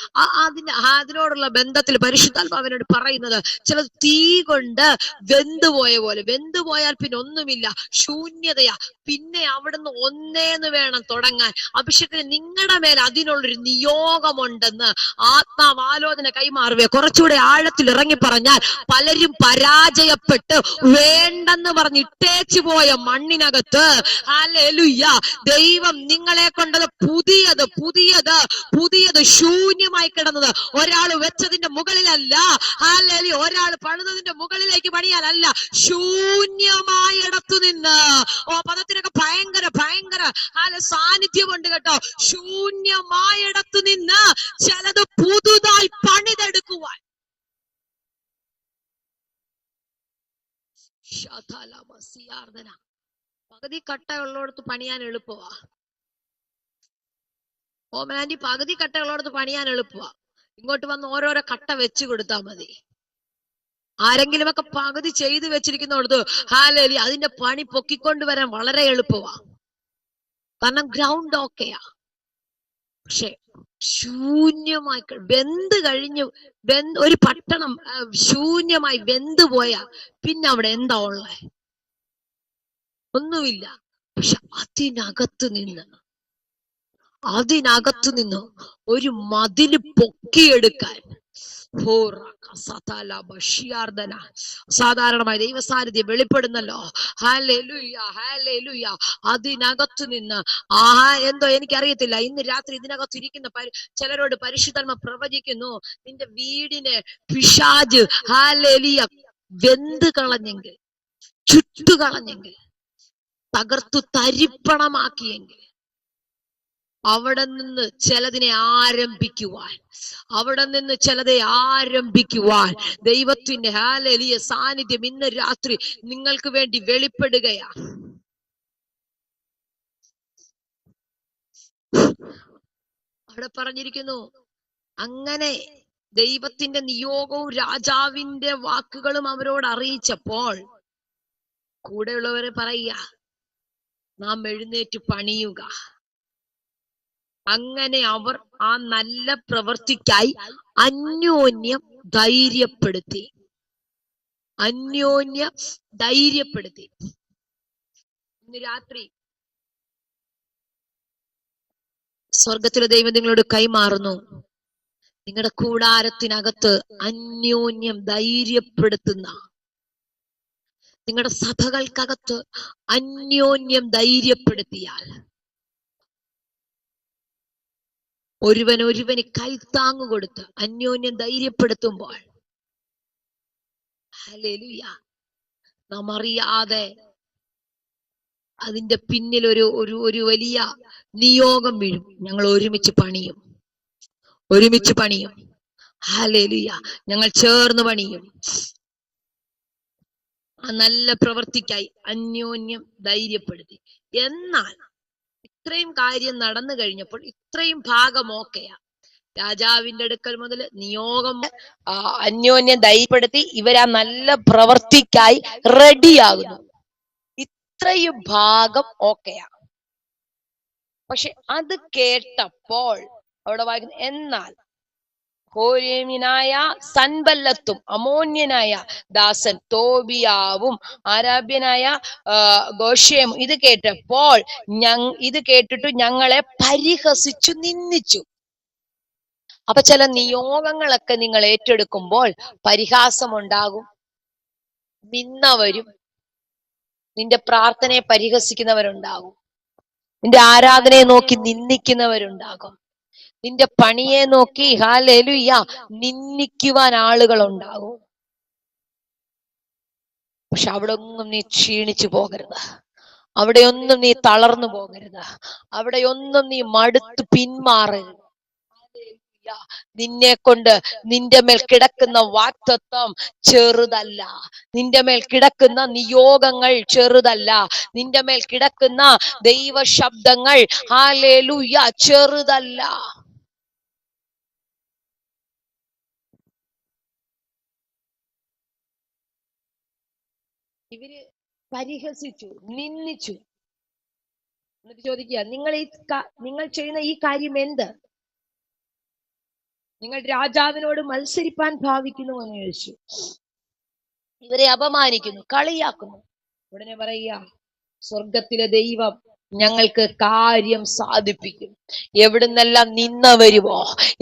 അതിനോടുള്ള ബന്ധത്തിൽ പരിശുദ്ധാത്മാവിനോട് പറയുന്നത്, ചില തീ കൊണ്ട് വെന്തുപോയാൽ പിന്നെ ഒന്നുമില്ല, ശൂന്യതയാ. പിന്നെ അവിടുന്ന് ഒന്നേന്ന് വേണം തുടങ്ങാൻ. അഭിഷേകത്തിന് നിങ്ങളുടെ മേൽ അതിനുള്ളൊരു നിയോഗമുണ്ടെന്ന് ആത്മാവ് ആലോചന കൈമാറുക. കുറച്ചുകൂടെ ആഴത്തിൽ ഇറങ്ങി പറഞ്ഞാൽ, പലരും പരാജയപ്പെട്ട് വേണ്ടെന്ന് പറഞ്ഞ് ഇട്ടേച്ചു പോയ മണ്ണിനകത്ത് ഹല്ലേലൂയ ദൈവം നിങ്ങളെ കൊണ്ടത് പുതിയത് ശൂന്യമായി കിടന്നത് ഒരാൾ വെച്ചതിന്റെ മുകളിലല്ല, ഹല്ലേലൂയ ഒരാൾ പണിതതിന്റെ മുകളിലേക്ക് പണിയാനല്ല, ശൂന്യമായിടത്തു നിന്ന്. പദത്തിനൊക്കെ ഭയങ്കര സാന്നിധ്യമുണ്ട് കേട്ടോ. ശൂന്യമായിടത്തു നിന്ന് ചിലത് പുതുതായി പണിതെടുക്കുവാൻ. പകുതി കട്ടയുള്ളടത്ത് പണിയാൻ എളുപ്പമാ. ഓമനാന്റി, പകുതി കട്ടയുള്ളടത്ത് പണിയാൻ എളുപ്പമാ. ഇങ്ങോട്ട് വന്ന് ഓരോരോ കട്ട വെച്ച് കൊടുത്താൽ മതി. ആരെങ്കിലും ഒക്കെ പകുതി ചെയ്തു വെച്ചിരിക്കുന്നിടത്ത് ഹല്ലേലൂയ അതിന്റെ പണി പൊക്കിക്കൊണ്ടുവരാൻ വളരെ എളുപ്പമാ. കാരണം ഗ്രൗണ്ട് ഓക്കെയാ. പക്ഷെ ശൂന്യമായി ഒരു പട്ടണം ശൂന്യമായി വെന്തുപോയാ പിന്നെ അവിടെ എന്താ ഉള്ളേ? ഒന്നുമില്ല. പക്ഷെ അതിനകത്ത് നിന്ന് അതിനകത്തു നിന്ന് ഒരു മതില് പൊക്കിയെടുക്കാൻ സാധാരണമായി ദൈവസാന്നിധ്യം വെളിപ്പെടുന്നല്ലോ. Hallelujah, hallelujah. അതിനകത്തു നിന്ന് എന്തോ എനിക്കറിയത്തില്ല, ഇന്ന് രാത്രി ഇതിനകത്ത് ഇരിക്കുന്ന ചിലരോട് പരിശുദ്ധാത്മ പ്രവചിക്കുന്നു, നിന്റെ വീടിനെ പിശാച് ഹല്ലേലൂയ വെന്ത് കളഞ്ഞെങ്കിൽ, ചുട്ടുകളഞ്ഞെങ്കിൽ, തകർത്തു തരിപ്പണമാക്കിയെങ്കിൽ അവിടെ നിന്ന് ചിലതിനെ ആരംഭിക്കുവാൻ, അവിടെ നിന്ന് ചിലതെ ആരംഭിക്കുവാൻ ദൈവത്തിന്റെ ഹല്ലേലൂയ സാന്നിധ്യം ഇന്ന് രാത്രി നിങ്ങൾക്ക് വേണ്ടി വെളിപ്പെടുകയാണ്. അവിടെ പറഞ്ഞിരിക്കുന്നു, അങ്ങനെ ദൈവത്തിന്റെ നിയോഗവും രാജാവിന്റെ വാക്കുകളും അവരോട് അറിയിച്ചപ്പോൾ കൂടെയുള്ളവരെ പറയുക, നാം എഴുന്നേറ്റ് പണിയുക. അങ്ങനെ അവർ ആ നല്ല പ്രവൃത്തിക്കായി അന്യോന്യം ധൈര്യപ്പെടുത്തി. ഇന്ന് രാത്രി സ്വർഗത്തിലെ ദൈവം നിങ്ങളോട് കൈമാറുന്നു, നിങ്ങളുടെ കൂടാരത്തിനകത്ത് അന്യോന്യം ധൈര്യപ്പെടുത്തുന്ന, നിങ്ങളുടെ സഭകൾക്കകത്ത് അന്യോന്യം ധൈര്യപ്പെടുത്തിയാൽ, ഒരുവന് കൈത്താങ്ങു കൊടുത്ത് അന്യോന്യം ധൈര്യപ്പെടുത്തുമ്പോൾ ഹല്ലേലൂയ, നാം അറിയാതെ അതിന്റെ പിന്നിൽ ഒരു വലിയ നിയോഗം വീഴും. ഞങ്ങൾ ഒരുമിച്ച് പണിയും. ഹല്ലേലൂയ, ഞങ്ങൾ ചേർന്ന് പണിയും. ആ നല്ല പ്രവൃത്തിക്കായി അന്യോന്യം ധൈര്യപ്പെടുത്തി. എന്നാൽ ഇത്രയും കാര്യം നടന്നു കഴിഞ്ഞപ്പോൾ ഇത്രയും ഭാഗം ഓക്കെയാ. രാജാവിന്റെ അടുക്കൽ മുതൽ നിയോഗം അന്യോന്യം ധൈര്യപ്പെടുത്തി ഇവരാ നല്ല പ്രവൃത്തിക്കായി റെഡിയാകുന്നു. ഇത്രയും ഭാഗം ഓക്കെയാ. പക്ഷെ അത് കേട്ടപ്പോൾ അവിടെ വായിക്കുന്നു, എന്നാൽ ഹോരേമ്യനായ സൻബല്ലത്തും അമോന്യനായ ദാസൻ തോബിയാവും അരാബ്യനായ ഗോഷേമും ഇത് കേട്ടപ്പോൾ ഇത് കേട്ടിട്ട് ഞങ്ങളെ പരിഹസിച്ചു, നിന്ദിച്ചു. അപ്പൊ ചില നിയോഗങ്ങളൊക്കെ നിങ്ങൾ ഏറ്റെടുക്കുമ്പോൾ പരിഹാസമുണ്ടാകും, നിന്നവരും, നിന്റെ പ്രാർത്ഥനയെ പരിഹസിക്കുന്നവരുണ്ടാകും, നിന്റെ ആരാധനയെ നോക്കി നിന്ദിക്കുന്നവരുണ്ടാകും, നിന്റെ പണിയെ നോക്കി ഹല്ലേലൂയ നിന്ദിക്കുവാൻ ആളുകളുണ്ടാകും. പക്ഷെ അവിടെ ഒന്നും നീ ക്ഷീണിച്ചു പോകരുത്, അവിടെയൊന്നും നീ തളർന്നു പോകരുത്, അവിടെയൊന്നും നീ മടുത്ത് പിന്മാറരുത്. നിന്നെ കൊണ്ട് നിന്റെ മേൽ കിടക്കുന്ന വാഗ്ദത്തം ചെറുതല്ല, നിന്റെ മേൽ കിടക്കുന്ന നിയോഗങ്ങൾ ചെറുതല്ല, നിന്റെ മേൽ കിടക്കുന്ന ദൈവ ശബ്ദങ്ങൾ ഹല്ലേലൂയ ചെറുതല്ല. ഇവര് പരിഹസിച്ചു, നിന്ദിച്ചു. എന്നിട്ട് ചോദിക്കുക, നിങ്ങൾ ചെയ്യുന്ന ഈ കാര്യം എന്ത്? നിങ്ങൾ രാജാവിനോട് മത്സരിപ്പാൻ ഭാവിക്കുന്നു എന്ന് ചോദിച്ചു. ഇവരെ അപമാനിക്കുന്നു, കളിയാക്കുന്നു. ഉടനെ പറയുക, സ്വർഗത്തിലെ ദൈവം ഞങ്ങൾക്ക് കാര്യം സാധിപ്പിക്കും. എവിടുന്നെല്ലാം നിന്ന വരുമോ,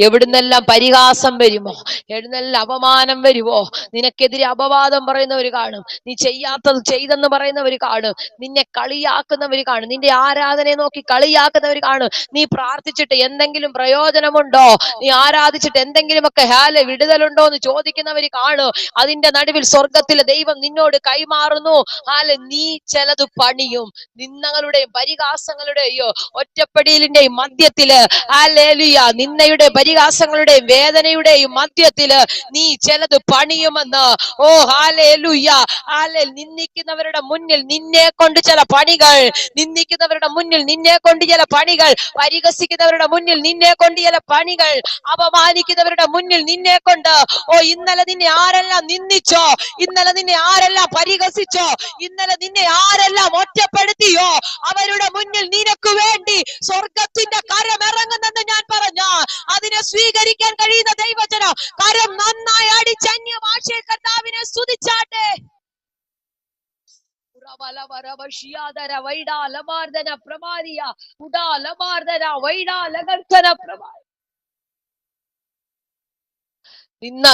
എവിടുന്നെല്ലാം പരിഹാസം വരുമോ, എവിടുന്നെല്ലാം അപമാനം വരുമോ, നിനക്കെതിരെ അപവാദം പറയുന്നവർ കാണും, നീ ചെയ്യാത്തത് ചെയ്തെന്ന് പറയുന്നവർ കാണും, നിന്നെ കളിയാക്കുന്നവർ കാണും, നിന്റെ ആരാധനയെ നോക്കി കളിയാക്കുന്നവർ കാണും. നീ പ്രാർത്ഥിച്ചിട്ട് എന്തെങ്കിലും പ്രയോജനമുണ്ടോ, നീ ആരാധിച്ചിട്ട് എന്തെങ്കിലുമൊക്കെ വിടുതലുണ്ടോ എന്ന് ചോദിക്കുന്നവർ കാണും. അതിന്റെ നടുവിൽ സ്വർഗത്തിലെ ദൈവം നിന്നോട് കൈമാറുന്നു, നീ ചിലത് പണിയും. നിന്ദകളുടെയും പരിഹാസങ്ങളുടെയോ ഒറ്റപ്പെടലിന്റെയും മധ്യത്തില് ഹല്ലേലൂയ, നിന്നയുടെ പരിഹാസങ്ങളുടെയും വേദനയുടെയും മധ്യത്തില് നീ ചിലത് പണിയുമെന്ന്. ഓ ഹല്ലേലൂയ, നിന്ദിക്കുന്നവരുടെ മുന്നിൽ നിന്നെ കൊണ്ട് ചില പണികൾ, നിന്ദിക്കുന്നവരുടെ മുന്നിൽ നിന്നെ കൊണ്ട് ചില പണികൾ, പരിഹസിക്കുന്നവരുടെ മുന്നിൽ നിന്നെ കൊണ്ട് ചില പണികൾ, അപമാനിക്കുന്നവരുടെ മുന്നിൽ നിന്നെ കൊണ്ട്. ഓ, ഇന്നലെ നിന്നെ ആരെല്ലാം നിന്ദിച്ചോ, ഇന്നലെ നിന്നെ ആരെല്ലാം പരിഹസിച്ചോ, ഇന്നലെ നിന്നെ ആരെല്ലാം ഒറ്റപ്പെടുത്തിയോ, അവരുടെ മുന്നിൽ നിനക്ക് വേണ്ടി സ്വർഗത്തിന്റെ കരം ഇറങ്ങുന്നെന്ന് ഞാൻ പറഞ്ഞ അതിനെ സ്വീകരിക്കാൻ കഴിയുന്ന ദൈവജനം കരം നന്നായി അടിച്ച് അന്യഭാഷയിൽ കർത്താവിനെ സ്തുതിച്ചാട്ടെ.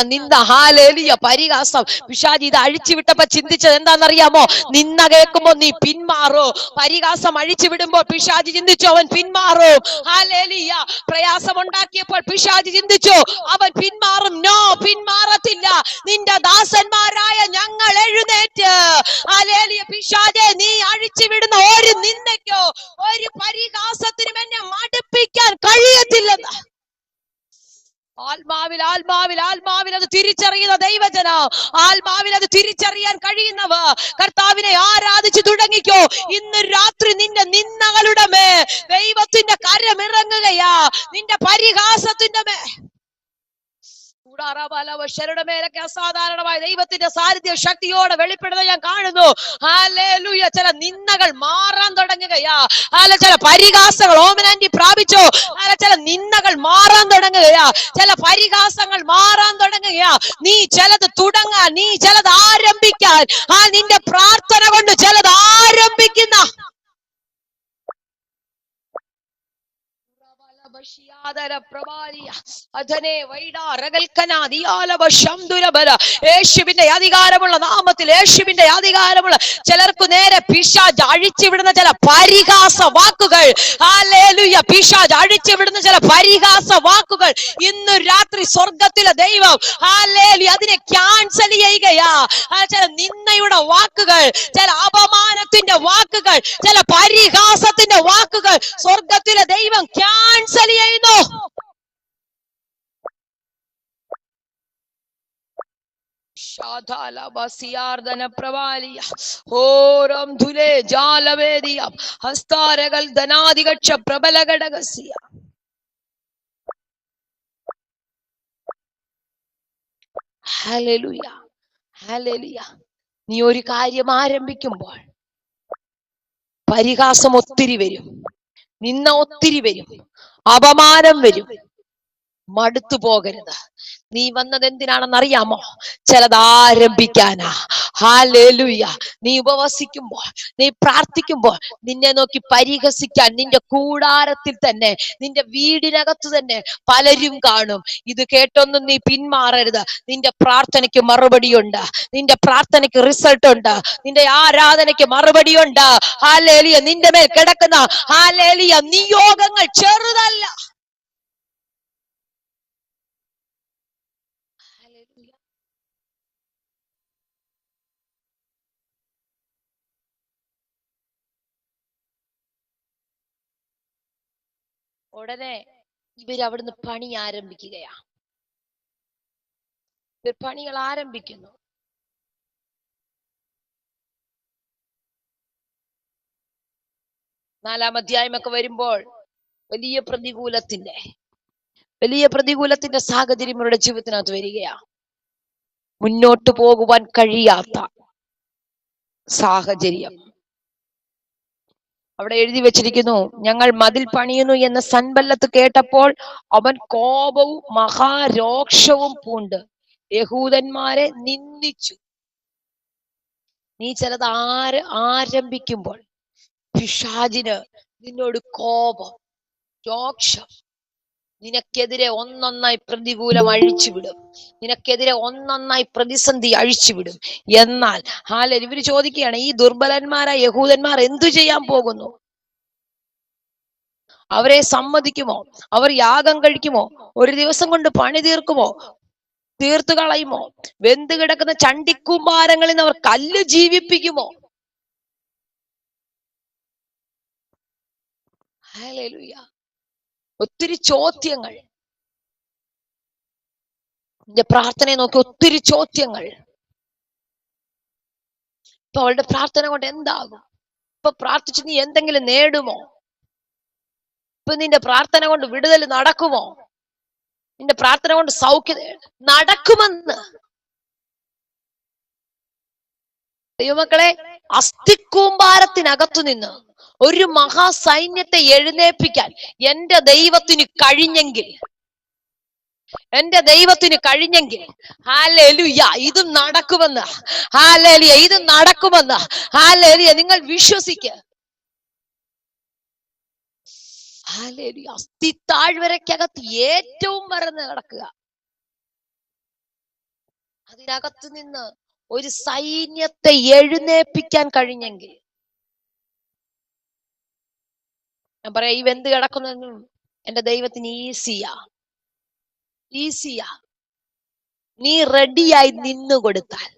നിന്ന ഹാലേലിയ പരിഹാസം. പിശാചി ഇത് അഴിച്ചുവിട്ടപ്പോ ചിന്തിച്ചത് എന്താണെന്നറിയാമോ? നിന്ന കേൾക്കുമ്പോ നീ പിന്മാറോ. പരിഹാസം അഴിച്ചുവിടുമ്പോൾ പിശാചി ചിന്തിച്ചു അവൻ പിന്മാറും. ഹാലേലിയ. പ്രയാസം ഉണ്ടാക്കിയപ്പോൾ പിശാചി ചിന്തിച്ചു അവൻ പിന്മാറും. നോ, പിന്മാറത്തില്ല. നിന്റെ ദാസന്മാരായ ഞങ്ങൾ എഴുന്നേറ്റ് ഹാലേലിയ. പിശാചെ, നീ അഴിച്ചുവിടുന്ന ഒരു നിന്ദയ്ക്കോ ഒരു പരിഹാസത്തിനും എന്നെ മടുപ്പിക്കാൻ കഴിയത്തില്ലെന്ന് ആത്മാവിൽ അത് തിരിച്ചറിയുന്ന ദൈവജനം, ആത്മാവിൽ അത് തിരിച്ചറിയാൻ കഴിയുന്നവർ കർത്താവിനെ ആരാധിച്ചു തുടങ്ങിക്കോ. ഇന്ന് രാത്രി നിന്റെ നിന്ദകളുടെ ദൈവത്തിന്റെ കരമിറങ്ങുകയാ. നിന്റെ പരിഹാസത്തിന്റെ മേലൊക്കെ അസാധാരണമായ ദൈവത്തിന്റെ സാന്നിധ്യം ശക്തിയോടെ വെളിപ്പെടുന്നത് ഞാൻ കാണുന്നു. ഹല്ലേലൂയ. ചില നിന്ദകൾ മാറാൻ തുടങ്ങുകയാ. ചില പരിഹാസങ്ങൾ ഓമനാന്റി പ്രാപിച്ചോ. ചില നിന്ദകൾ മാറാൻ തുടങ്ങുകയാ. ചില പരിഹാസങ്ങൾ മാറാൻ തുടങ്ങുകയാ. നീ ചിലത് തുടങ്ങാൻ, നീ ചിലത് ആരംഭിക്കാൻ, നിന്റെ പ്രാർത്ഥന കൊണ്ട് ചിലത് ആരംഭിക്കുന്ന യേശുവിന്റെ അധികാരമുള്ള നാമത്തിൽ, യേശുവിന്റെ അധികാരമുള്ള ചിലർക്ക് നേരെ പിശാച് അഴിച്ചുവിടുന്ന ചില പരിഹാസ വാക്കുകൾ, ഹല്ലേലൂയ, പിശാച് അഴിച്ചുവിടുന്ന ചില പരിഹാസ വാക്കുകൾ ഇന്ന് രാത്രി സ്വർഗത്തിലെ ദൈവം ഹല്ലേലൂയ അതിനെ ക്യാൻസൽ ചെയ്യുകയാ. ചില നിന്ദയുടെ വാക്കുകൾ, ചില അപമാനത്തിന്റെ വാക്കുകൾ, ചില പരിഹാസത്തിന്റെ വാക്കുകൾ സ്വർഗത്തിലെ ദൈവം ക്യാൻസൽ ചെയ്യുന്നു. ഹസ്താരകൾ ധനാധികക്ഷ പ്രബല ഘടകസ്യ. Hallelujah, hallelujah. നീ ഒരു കാര്യം ആരംഭിക്കുമ്പോൾ പരിഹാസം ഒത്തിരി വരും, നിന്ന ഒത്തിരി വരും, അപമാനം വരും. മടുത്തു പോകരുത്. നീ വന്നത് എന്തിനാണെന്ന് അറിയാമോ? ചിലത് ആരംഭിക്കാനാ. ഹല്ലേലൂയ. നീ ഉപവസിക്കുമ്പോൾ, നീ പ്രാർത്ഥിക്കുമ്പോൾ നിന്നെ നോക്കി പരിഹസിക്കാൻ നിന്റെ കൂടാരത്തിൽ തന്നെ, നിന്റെ വീടിനകത്ത് തന്നെ പലരും കാണും. ഇത് കേട്ടൊന്നും നീ പിന്മാറരുത്. നിന്റെ പ്രാർത്ഥനയ്ക്ക് മറുപടിയുണ്ട്, നിന്റെ പ്രാർത്ഥനയ്ക്ക് റിസൾട്ട് ഉണ്ട്, നിന്റെ ആരാധനയ്ക്ക് മറുപടിയുണ്ട്. ഹല്ലേലൂയ. നിന്റെ മേൽ കിടക്കുന്ന ഹല്ലേലൂയ നിയോഗങ്ങൾ ചെറുതല്ല. ഉടനെ ഇവരവിടുന്ന് പണി ആരംഭിക്കുകയാ. പണികൾ ആരംഭിക്കുന്നു. 4-ാം അധ്യായമൊക്കെ വരുമ്പോൾ വലിയ പ്രതികൂലത്തിന്റെ സാഹചര്യം ഇവരുടെ ജീവിതത്തിനകത്ത് വരികയാ. മുന്നോട്ട് പോകുവാൻ കഴിയാത്ത സാഹചര്യം അവിടെ എഴുതി വെച്ചിരിക്കുന്നു. ഞങ്ങൾ മതിൽ പണിയുന്നു എന്ന സൻബല്ലത്ത് കേട്ടപ്പോൾ അവൻ കോപവും മഹാരോക്ഷവും പൂണ്ട് യഹൂദന്മാരെ നിന്ദിച്ചു. നീ ചിലത് ആരംഭിക്കുമ്പോൾ പിശാചിന് നിന്നോട് കോപം, രോക്ഷം, നിനക്കെതിരെ ഒന്നൊന്നായി പ്രതികൂലം അഴിച്ചുവിടും, നിനക്കെതിരെ ഒന്നൊന്നായി പ്രതിസന്ധി അഴിച്ചുവിടും. എന്നാൽ ഇവര് ചോദിക്കുകയാണ്, ഈ ദുർബലന്മാരായ യഹൂദന്മാർ എന്തു ചെയ്യാൻ പോകുന്നു? അവരെ സമ്മതിക്കുമോ? അവർ യാഗം കഴിക്കുമോ? ഒരു ദിവസം കൊണ്ട് പണി തീർത്തു കളയുമോ? വെന്ത് കിടക്കുന്ന ചണ്ടിക്കൂമ്പാരങ്ങളിൽ നിന്ന് അവർ കല്ല് ജീവിപ്പിക്കുമോ? ഹല്ലേലൂയ. ഒത്തിരി ചോദ്യങ്ങൾ. നിന്റെ പ്രാർത്ഥനയെ നോക്കി ഒത്തിരി ചോദ്യങ്ങൾ. ഇപ്പൊ അവളുടെ പ്രാർത്ഥന കൊണ്ട് എന്താകും? ഇപ്പൊ പ്രാർത്ഥിച്ച് നീ എന്തെങ്കിലും നേടുമോ? ഇപ്പൊ നിന്റെ പ്രാർത്ഥന കൊണ്ട് വിടുതൽ നടക്കുമോ? നിന്റെ പ്രാർത്ഥന കൊണ്ട് സൗഖ്യം നടക്കുമെന്ന് ദൈവമക്കളെ, അസ്ഥിക്കൂമ്പാരത്തിനകത്തു നിന്ന് ഒരു മഹാസൈന്യത്തെ എഴുന്നേൽപ്പിക്കാൻ എന്റെ ദൈവത്തിന് കഴിഞ്ഞെങ്കിൽ എന്റെ ദൈവത്തിന് കഴിഞ്ഞെങ്കിൽ ഹല്ലേലൂയ ഇതും നടക്കുമെന്ന്, ഹല്ലേലൂയ ഇതും നടക്കുമെന്ന്, ഹല്ലേലൂയ നിങ്ങൾ വിശ്വസിക്കുക. ഹല്ലേലൂയ അസ്ഥി താഴ്വരയ്ക്കകത്ത് ഏറ്റവും മറന്ന് കിടക്കുക. അതിനകത്ത് നിന്ന് ഒരു സൈന്യത്തെ എഴുന്നേൽപ്പിക്കാൻ കഴിഞ്ഞെങ്കിൽ, ഞാൻ പറയാം ഈ വെന്ത് കിടക്കുന്നതൊന്നും എന്റെ ദൈവത്തിന് ഈസിയാ. നീ റെഡിയായി നിന്നു കൊടുത്താൽ,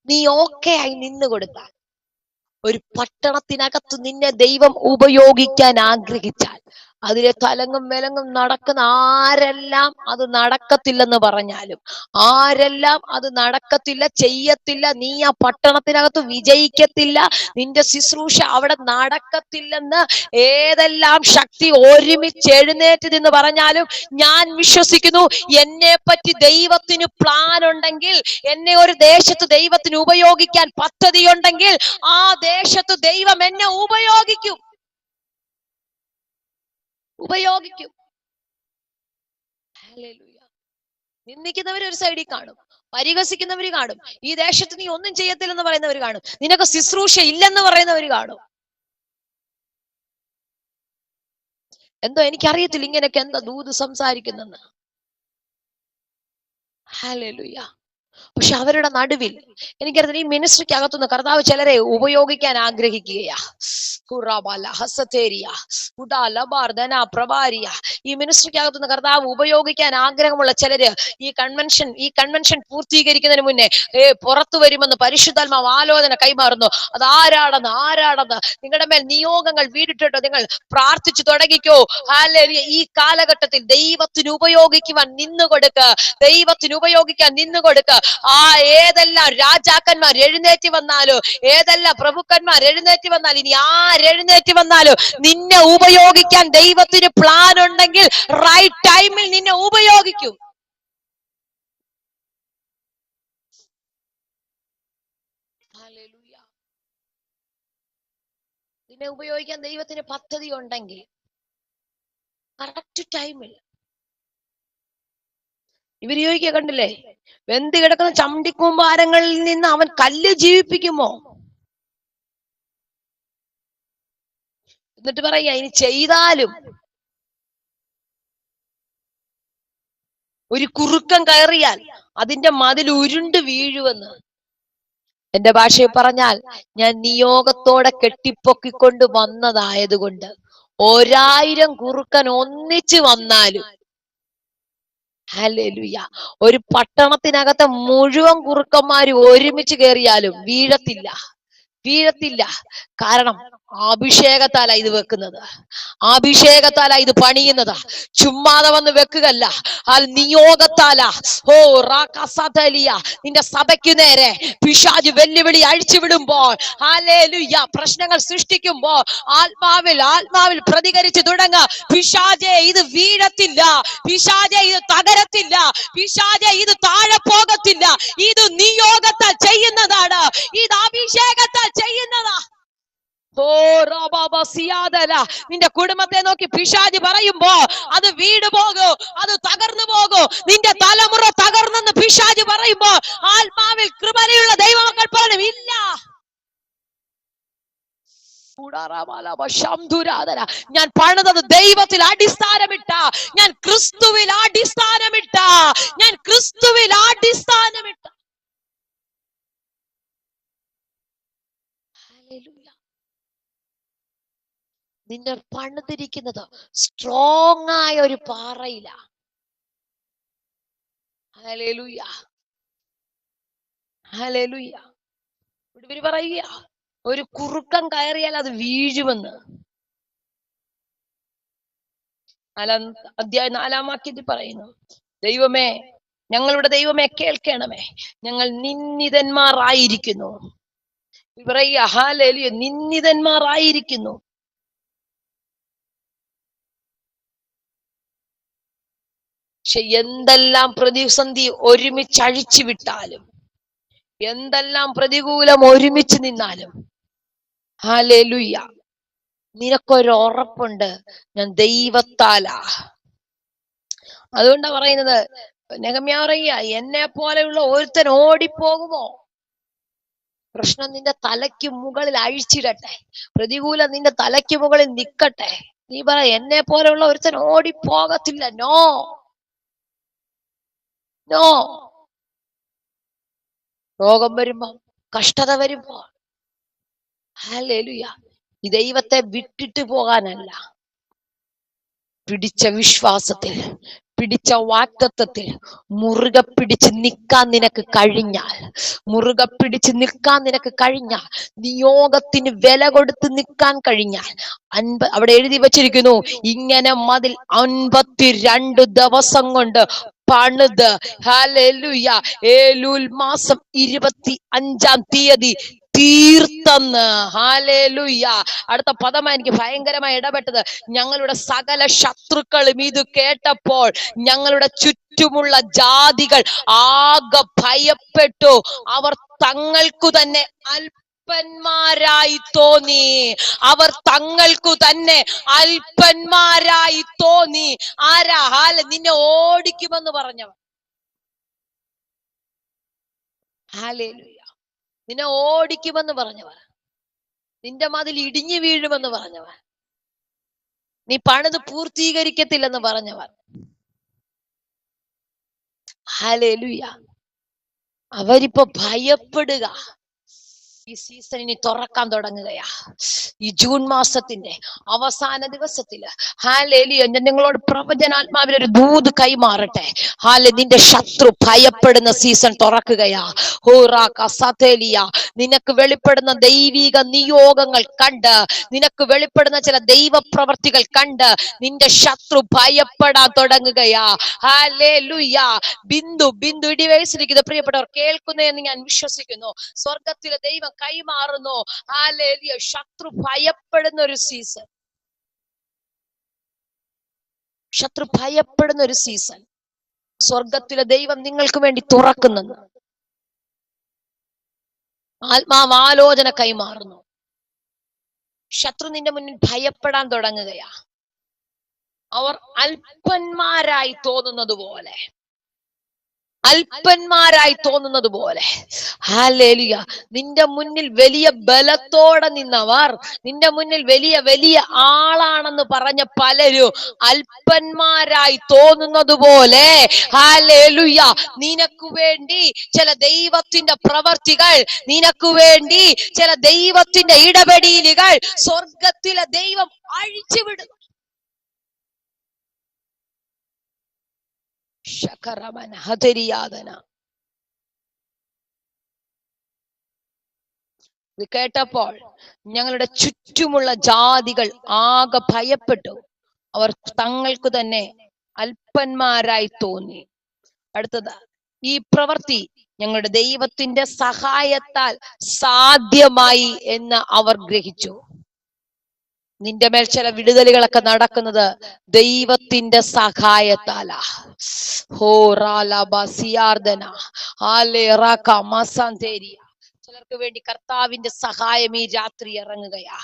നീ ഓക്കെ ആയി നിന്നു കൊടുത്താൽ, ഒരു പട്ടണത്തിനകത്ത് നിന്നെ ദൈവം ഉപയോഗിക്കാൻ ആഗ്രഹിച്ചാൽ, അതിലെ തലങ്ങും വിലങ്ങും നടക്കുന്ന ആരെല്ലാം അത് നടക്കത്തില്ലെന്ന് പറഞ്ഞാലും, ആരെല്ലാം അത് നടക്കത്തില്ല ചെയ്യത്തില്ല, നീ ആ പട്ടണത്തിനകത്ത് വിജയിക്കത്തില്ല, നിന്റെ ശുശ്രൂഷ അവിടെ നടക്കത്തില്ലെന്ന് ഏതെല്ലാം ശക്തി ഒരുമിച്ച് എഴുന്നേറ്റ് നിന്ന് പറഞ്ഞാലും, ഞാൻ വിശ്വസിക്കുന്നു എന്നെ പറ്റി ദൈവത്തിന് പ്ലാൻ ഉണ്ടെങ്കിൽ, എന്നെ ഒരു ദേശത്ത് ദൈവത്തിന് ഉപയോഗിക്കാൻ പദ്ധതിയുണ്ടെങ്കിൽ, ആ ദേശത്ത് ദൈവം എന്നെ ഉപയോഗിക്കും. ഹല്ലേലൂയ. നിന്ദിക്കുന്നവർ ഒരു സൈഡിൽ കാണും, പരിഹസിക്കുന്നവര് കാണും, ഈ ദേശത്ത് നീ ഒന്നും ചെയ്യത്തില്ലെന്ന് പറയുന്നവർ കാണും, നിനക്ക് ശുശ്രൂഷ ഇല്ലെന്ന് പറയുന്നവർ കാണും. എന്തോ എനിക്കറിയത്തില്ല ഇങ്ങനെയൊക്കെ എന്താ ദൂത് സംസാരിക്കുന്നെന്ന്. ഹല്ലേലൂയ. പക്ഷെ അവരുടെ നടുവിൽ എനിക്കറിയാം ഈ മിനിസ്ട്രിക്ക് അകത്തുനിന്ന് കർത്താവ് ചിലരെ ഉപയോഗിക്കാൻ ആഗ്രഹിക്കുകയാ. ഈ മിനിസ്ട്രിക്ക് അകത്തുനിന്ന് കർത്താവ് ഉപയോഗിക്കാൻ ആഗ്രഹമുള്ള ചിലര് ഈ കൺവെൻഷൻ പൂർത്തീകരിക്കുന്നതിന് മുന്നേ പുറത്തു വരുമെന്ന് പരിശുദ്ധാത്മാവ് ആലോചന കൈമാറുന്നു. ആരാണെന്ന് നിങ്ങളുടെ മേൽ നിയോഗങ്ങൾ വീടിട്ടോ നിങ്ങൾ പ്രാർത്ഥിച്ചു തുടങ്ങിക്കോ. ഹല്ലേലൂയ. ഈ കാലഘട്ടത്തിൽ ദൈവത്തിന് ഉപയോഗിക്കുവാൻ നിന്നുകൊടുക്കുക, ദൈവത്തിന് ഉപയോഗിക്കാൻ നിന്നുകൊടുക്കുക. ആ ഏതെല്ലാം രാജാക്കന്മാർ എഴുന്നേറ്റ് വന്നാലോ, ഏതെല്ലാം പ്രഭുക്കന്മാർ എഴുന്നേറ്റ് വന്നാലും, ഇനി ആരെഴുന്നേറ്റ് വന്നാലോ, നിന്നെ ഉപയോഗിക്കാൻ ദൈവത്തിന് പ്ലാൻ ഉണ്ടെങ്കിൽ റൈറ്റ് ടൈമിൽ നിന്നെ ഉപയോഗിക്കും. നിന്നെ ഉപയോഗിക്കാൻ ദൈവത്തിന് പദ്ധതി ഉണ്ടെങ്കിൽ കറക്റ്റ് ടൈമിൽ ഇവർ ചോദിക്കുക കണ്ടില്ലേ, വെന്ത് കിടക്കുന്ന ചണ്ടിക്കൂമ്പാരങ്ങളിൽ നിന്ന് അവൻ കല്ല് ജീവിപ്പിക്കുമോ? എന്നിട്ട് പറയാ ഇനി ചെയ്താലും ഒരു കുറുക്കം കയറിയാൽ അതിന്റെ മതിൽ ഉരുണ്ട് വീഴുമെന്ന്. എന്റെ ഭാഷയിൽ പറഞ്ഞാൽ, ഞാൻ നിയോഗത്തോടെ കെട്ടിപ്പൊക്കിക്കൊണ്ട് വന്നതായതുകൊണ്ട് 1000 കുറുക്കൻ ഒന്നിച്ചു വന്നാലും, ഹല്ലേലൂയ, ഒരു പട്ടണത്തിനകത്തെ മുഴുവൻ കുറുക്കന്മാരും ഒരുമിച്ച് കയറിയാലും വീഴത്തില്ല. കാരണം അഭിഷേകത്താല ഇത് വെക്കുന്നത്, അഭിഷേകത്താല ഇത് പണിയുന്നത്. ചുമ്മാതെ വന്ന് വെക്കുകയല്ല, നിയോഗത്താല. നിന്റെ സഭയ്ക്ക് നേരെ പിശാച് വെല്ലുവിളി അഴിച്ചുവിടുമ്പോൾ, ഹല്ലേലൂയ, പ്രശ്നങ്ങൾ സൃഷ്ടിക്കുമ്പോൾ ആത്മാവിൽ പ്രതികരിച്ചു തുടങ്ങുക. പിശാചേ ഇത് വീഴത്തില്ല, പിശാചേ ഇത് തകരത്തില്ല, പിശാചേ ഇത് താഴെ പോകത്തില്ല. ഇത് നിയോഗത്താൽ ചെയ്യുന്നതാണ്, ഇത് അഭിഷേകത്താൽ ചെയ്യുന്നതാ. നിന്റെ കുടുംബത്തെ നോക്കി പിശാച് പറയുമ്പോ അത് വീട് പോകൂ, അത് തകർന്നു പോകൂ, നിന്റെ തലമുറ തകർന്നെന്ന് പിശാച് പറയുമ്പോ ആത്മാവിൽ കൃപയുള്ള ദൈവമക്കൾ പോലും ഇല്ല. ഞാൻ പണിതത് ദൈവത്തിൽ അടിസ്ഥാനമിട്ട, ഞാൻ ക്രിസ്തുവിൽ അടിസ്ഥാനമിട്ട, ഞാൻ ക്രിസ്തുവിൽ അടിസ്ഥാനമിട്ട. നിന്നെ പണിതിരിക്കുന്നത് സ്ട്രോങ് ആയ ഒരു പാറയില. Hallelujah, hallelujah. ഇവര് പറയുക ഒരു കുറുക്കം കയറിയാൽ അത് വീഴുമെന്ന്. 4-ാം വാക്യത്തിൽ പറയുന്നു, ദൈവമേ, ഞങ്ങളുടെ ദൈവമേ കേൾക്കണമേ, ഞങ്ങൾ നിന്ദിതന്മാരായിരിക്കുന്നു. പറയുക ഹല്ലേലൂയ, നിന്ദിതന്മാരായിരിക്കുന്നു. പക്ഷെ എന്തെല്ലാം പ്രതിസന്ധി ഒരുമിച്ച് അഴിച്ചു വിട്ടാലും, എന്തെല്ലാം പ്രതികൂലം ഒരുമിച്ച് നിന്നാലും, ഹല്ലേലൂയ, നിനക്കൊരു ഉറപ്പുണ്ട്, ഞാൻ ദൈവത്താലാ, അതുകൊണ്ടാ പറയുന്നത്, നെഹമ്യാ പറയുക, എന്നെ പോലെയുള്ള ഒരുത്തൻ ഓടിപ്പോകുമോ? പ്രശ്നം നിന്റെ തലയ്ക്ക് മുകളിൽ അഴിച്ചിടട്ടെ, പ്രതികൂലം നിന്റെ തലയ്ക്ക് മുകളിൽ നിൽക്കട്ടെ. നീ പറ, എന്നെ പോലെയുള്ള ഒരുത്തൻ ഓടിപ്പോകത്തില്ല. No no. രോഗം വരുമ്പോ, കഷ്ടത വരുമ്പോ, ഹല്ലേലൂയ, ഈ ദൈവത്തെ വിട്ടിട്ട് പോകാനല്ല, പിടിച്ച വിശ്വാസത്തിൽ, പിടിച്ച വാഗ്ദത്തത്തിൽ മുറുകെ പിടിച്ച് നിൽക്കാൻ നിനക്ക് കഴിഞ്ഞാൽ, മുറുകെ പിടിച്ച് നിൽക്കാൻ നിനക്ക് കഴിഞ്ഞാൽ, നിയോഗത്തിന് വില കൊടുത്ത് നിൽക്കാൻ കഴിഞ്ഞാൽ, അവിടെ എഴുതി വച്ചിരിക്കുന്നു, ഇങ്ങനെ മതിൽ 52 ദിവസം കൊണ്ട് പണിത്, ഹല്ലേലൂയ, ഏലൂൽ മാസം 25-ാം തീയതി തീർത്തെന്ന്. ഹല്ലേലൂയ. അടുത്ത പദമാണ് എനിക്ക് ഭയങ്കരമായി ഇടപെട്ടത്. ഞങ്ങളുടെ സകല ശത്രുക്കളും ഇത് കേട്ടപ്പോൾ ഞങ്ങളുടെ ചുറ്റുമുള്ള ജാതികൾ ആകെ ഭയപ്പെട്ടു. അവർ തങ്ങൾക്കു തന്നെ അല്പന്മാരായി തോന്നി. അവർ തങ്ങൾക്കു തന്നെ അല്പന്മാരായി തോന്നി. ആരാ? നിന്നെ ഓടിക്കുമെന്ന് പറഞ്ഞവർ. ഹല്ലേലൂയ. നിന്നെ ഓടിക്കുമെന്ന് പറഞ്ഞവർ, നിന്റെ മതിൽ ഇടിഞ്ഞു വീഴുമെന്ന് പറഞ്ഞവർ, നീ പണിത് പൂർത്തീകരിക്കത്തില്ലെന്ന് പറഞ്ഞവർ, ഹല്ലേലൂയ, അവരിപ്പോ ഭയപ്പെടുക. ഈ സീസൺ ഇനി തുറക്കാൻ തുടങ്ങുകയാ. ഈ ജൂൺ മാസത്തിന്റെ അവസാന ദിവസത്തില്, ഹല്ലേലൂയ, ഞാൻ നിങ്ങളോട് പ്രവചനാത്മാവിൽ ഒരു ദൂത് കൈമാറട്ടെ. നിന്റെ ശത്രു ഭയപ്പെടുന്ന സീസൺ തുറക്കുകയാ. നിനക്ക് വെളിപ്പെടുന്ന ദൈവിക നിയോഗങ്ങൾ കണ്ട്, നിനക്ക് വെളിപ്പെടുന്ന ചില ദൈവ പ്രവർത്തികൾ കണ്ട് നിന്റെ ശത്രു ഭയപ്പെടാൻ തുടങ്ങുകയാ. ഹല്ലേലൂയ. ബിന്ദു ഇടിവേഴ്സിരിക്കുന്ന പ്രിയപ്പെട്ടവർ കേൾക്കുന്നതെന്ന് ഞാൻ വിശ്വസിക്കുന്നു. സ്വർഗത്തിലെ ദൈവം കൈമാറുന്നു. ഹല്ലേലൂയ. ശത്രു ഭയപ്പെടുന്ന ഒരു സീസൺ, ശത്രു ഭയപ്പെടുന്ന ഒരു സീസൺ സ്വർഗത്തിലെ ദൈവം നിങ്ങൾക്ക് വേണ്ടി തുറക്കുന്നു. ആത്മാവാലോചന കൈമാറുന്നു. ശത്രു നിന്റെ മുന്നിൽ ഭയപ്പെടാൻ തുടങ്ങുകയാ. അവർ അല്പന്മാരായി തോന്നുന്നത് പോലെ, അല്പന്മാരായി തോന്നുന്നത് പോലെ, ഹല്ലേലൂയ, നിന്റെ മുന്നിൽ വലിയ ബലത്തോടെ നിന്നവർ, നിന്റെ മുന്നിൽ വലിയ വലിയ ആളാണെന്ന് പറഞ്ഞ പലരും അല്പന്മാരായി തോന്നുന്നത് പോലെ, ഹല്ലേലൂയ, നിനക്ക് വേണ്ടി ചില ദൈവത്തിന്റെ പ്രവർത്തികൾ, നിനക്ക് വേണ്ടി ചില ദൈവത്തിന്റെ ഇടപെടലുകൾ സ്വർഗത്തിലെ ദൈവം അഴിച്ചുവിടും. ഇത് കേട്ടപ്പോൾ ഞങ്ങളുടെ ചുറ്റുമുള്ള ജാതികൾ ആകെ ഭയപ്പെട്ടു. അവർ തങ്ങൾക്ക് തന്നെ അല്പന്മാരായി തോന്നി. അടുത്തത്, ഈ പ്രവൃത്തി ഞങ്ങളുടെ ദൈവത്തിന്റെ സഹായത്താൽ സാധ്യമായി എന്ന് അവർ ഗ്രഹിച്ചു. നിന്റെ മേൽ ചില വിടുതലുകളൊക്കെ നടക്കുന്നത് ദൈവത്തിന്റെ സഹായത്താലാ. ചിലർക്ക് വേണ്ടി കർത്താവിന്റെ സഹായം ഈ രാത്രി ഇറങ്ങുകയാ.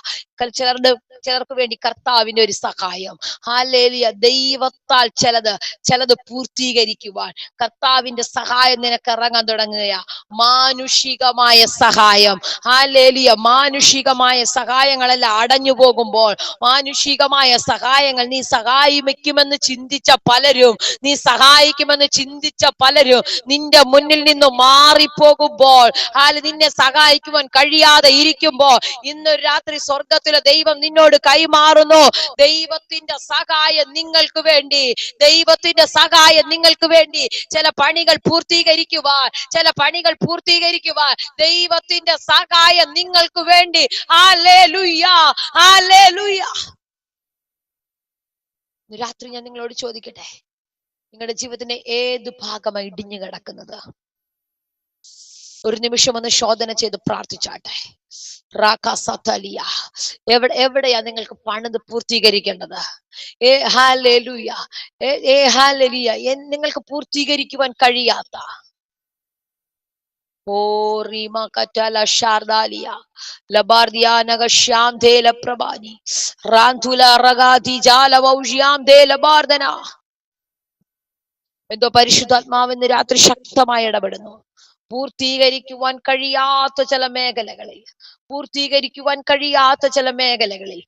ചിലർക്ക് വേണ്ടി കർത്താവിന്റെ ഒരു സഹായം, ഹല്ലേലൂയ, ദൈവത്താൽ ചിലത് പൂർത്തീകരിക്കുവാൻ കർത്താവിന്റെ സഹായം നിനക്ക് ഇറങ്ങാൻ തുടങ്ങുകയാ. മാനുഷികമായ സഹായം, ഹല്ലേലൂയ, മാനുഷികമായ സഹായങ്ങളെല്ലാം അടഞ്ഞു പോകുമ്പോൾ, മാനുഷികമായ സഹായങ്ങൾ നീ സഹായിക്കുമെന്ന് ചിന്തിച്ച പലരും, നീ സഹായിക്കുമെന്ന് ചിന്തിച്ച പലരും നിന്റെ മുന്നിൽ നിന്ന് മാറിപ്പോകുമ്പോൾ, നിന്നെ സഹായിക്കുവാൻ കഴിയാതെ ഇരിക്കുമ്പോൾ, ഇന്നൊരു രാത്രി സ്വർഗത്തിലെ ദൈവം നിന്നോട് കൈമാറുന്നു ദൈവത്തിന്റെ സഹായം നിങ്ങൾക്ക് വേണ്ടി. ദൈവത്തിന്റെ സഹായം നിങ്ങൾക്ക് വേണ്ടി ചില പണികൾ പൂർത്തീകരിക്കുവാൻ ദൈവത്തിന്റെ സഹായം നിങ്ങൾക്ക് വേണ്ടി. Hallelujah, hallelujah. രാത്രി ഞാൻ നിങ്ങളോട് ചോദിക്കട്ടെ, നിങ്ങളുടെ ജീവിതത്തിന്റെ ഏത് ഭാഗമായി ഇടിഞ്ഞു കിടക്കുന്നത്? ഒരു നിമിഷം ഒന്ന് ശോധന ചെയ്ത് പ്രാർത്ഥിച്ചാട്ടെ. എവിടെയാ നിങ്ങൾക്ക് പണിത് പൂർത്തീകരിക്കേണ്ടത്? നിങ്ങൾക്ക് പൂർത്തീകരിക്കുവാൻ കഴിയാത്ത എന്തോ പരിശുദ്ധാത്മാവിന്ന് രാത്രി ശക്തമായി ഇടപെടുന്നു. പൂർത്തീകരിക്കുവാൻ കഴിയാത്ത ചില മേഖലകളിൽ, പൂർത്തീകരിക്കുവാൻ കഴിയാത്ത ചില മേഖലകളിൽ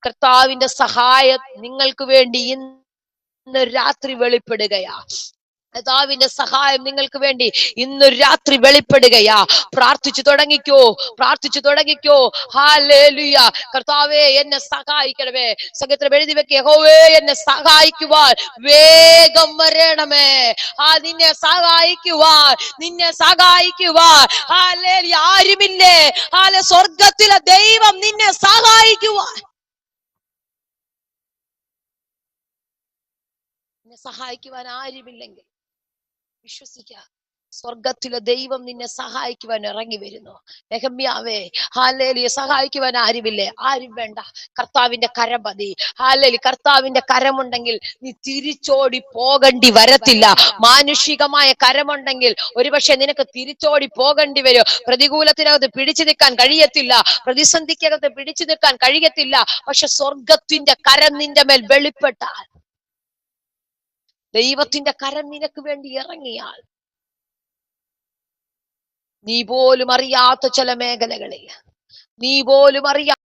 കർത്താവിന്റെ സഹായം നിങ്ങൾക്ക് വേണ്ടി ഇന്ന് രാത്രി വെളിപ്പെടുകയാ. കർത്താവിന്റെ സഹായം നിങ്ങൾക്ക് വേണ്ടി ഇന്ന് രാത്രി വെളിപ്പെടുകയാ. പ്രാർത്ഥിച്ചു തുടങ്ങിക്കോ, പ്രാർത്ഥിച്ചു തുടങ്ങിക്കോ. ഹല്ലേലൂയ. കർത്താവേ എന്നെ സഹായിക്കണമേ. സംഗീതം എഴുതി വെക്ക്, യഹോവേ എന്നെ സഹായിക്കുവാൻ വേഗം വരണമേ. നിന്നെ സഹായിക്കുവാൻ, നിന്നെ സഹായിക്കുവാൻ ഹല്ലേലൂയ ആരുമില്ലേ? സ്വർഗത്തിലെ ദൈവം നിന്നെ സഹായിക്കുവാൻ. നിന്നെ സഹായിക്കുവാൻ ആരുമില്ലെങ്കിൽ വിശ്വസിക്കുക, സ്വർഗത്തിലെ ദൈവം നിന്നെ സഹായിക്കുവാൻ ഇറങ്ങി വരുന്നു. നെഹമ്യാവേ, ഹല്ലേലൂയ, സഹായിക്കുവാൻ ആരുമില്ലേ? ആരും വേണ്ട. കർത്താവിന്റെ കരം മതി. ഹല്ലേലൂയ, കർത്താവിന്റെ കരമുണ്ടെങ്കിൽ നീ തിരിച്ചോടി പോകേണ്ടി വരത്തില്ല. മാനുഷികമായ കരമുണ്ടെങ്കിൽ ഒരുപക്ഷെ നിനക്ക് തിരിച്ചോടി പോകേണ്ടി വരും. പ്രതികൂലത്തിനകത്ത് പിടിച്ചു നിൽക്കാൻ കഴിയത്തില്ല, പ്രതിസന്ധിക്കകത്ത് പിടിച്ചു നിൽക്കാൻ കഴിയത്തില്ല. പക്ഷെ സ്വർഗത്തിന്റെ കരം നിന്റെ മേൽ വെളിപ്പെട്ടാൽ, ദൈവത്തിന്റെ കരം നിനക്ക് വേണ്ടി ഇറങ്ങിയാൽ, നീ പോലും അറിയാത്ത ചില മേഖലകളിൽ, നീ പോലും അറിയാ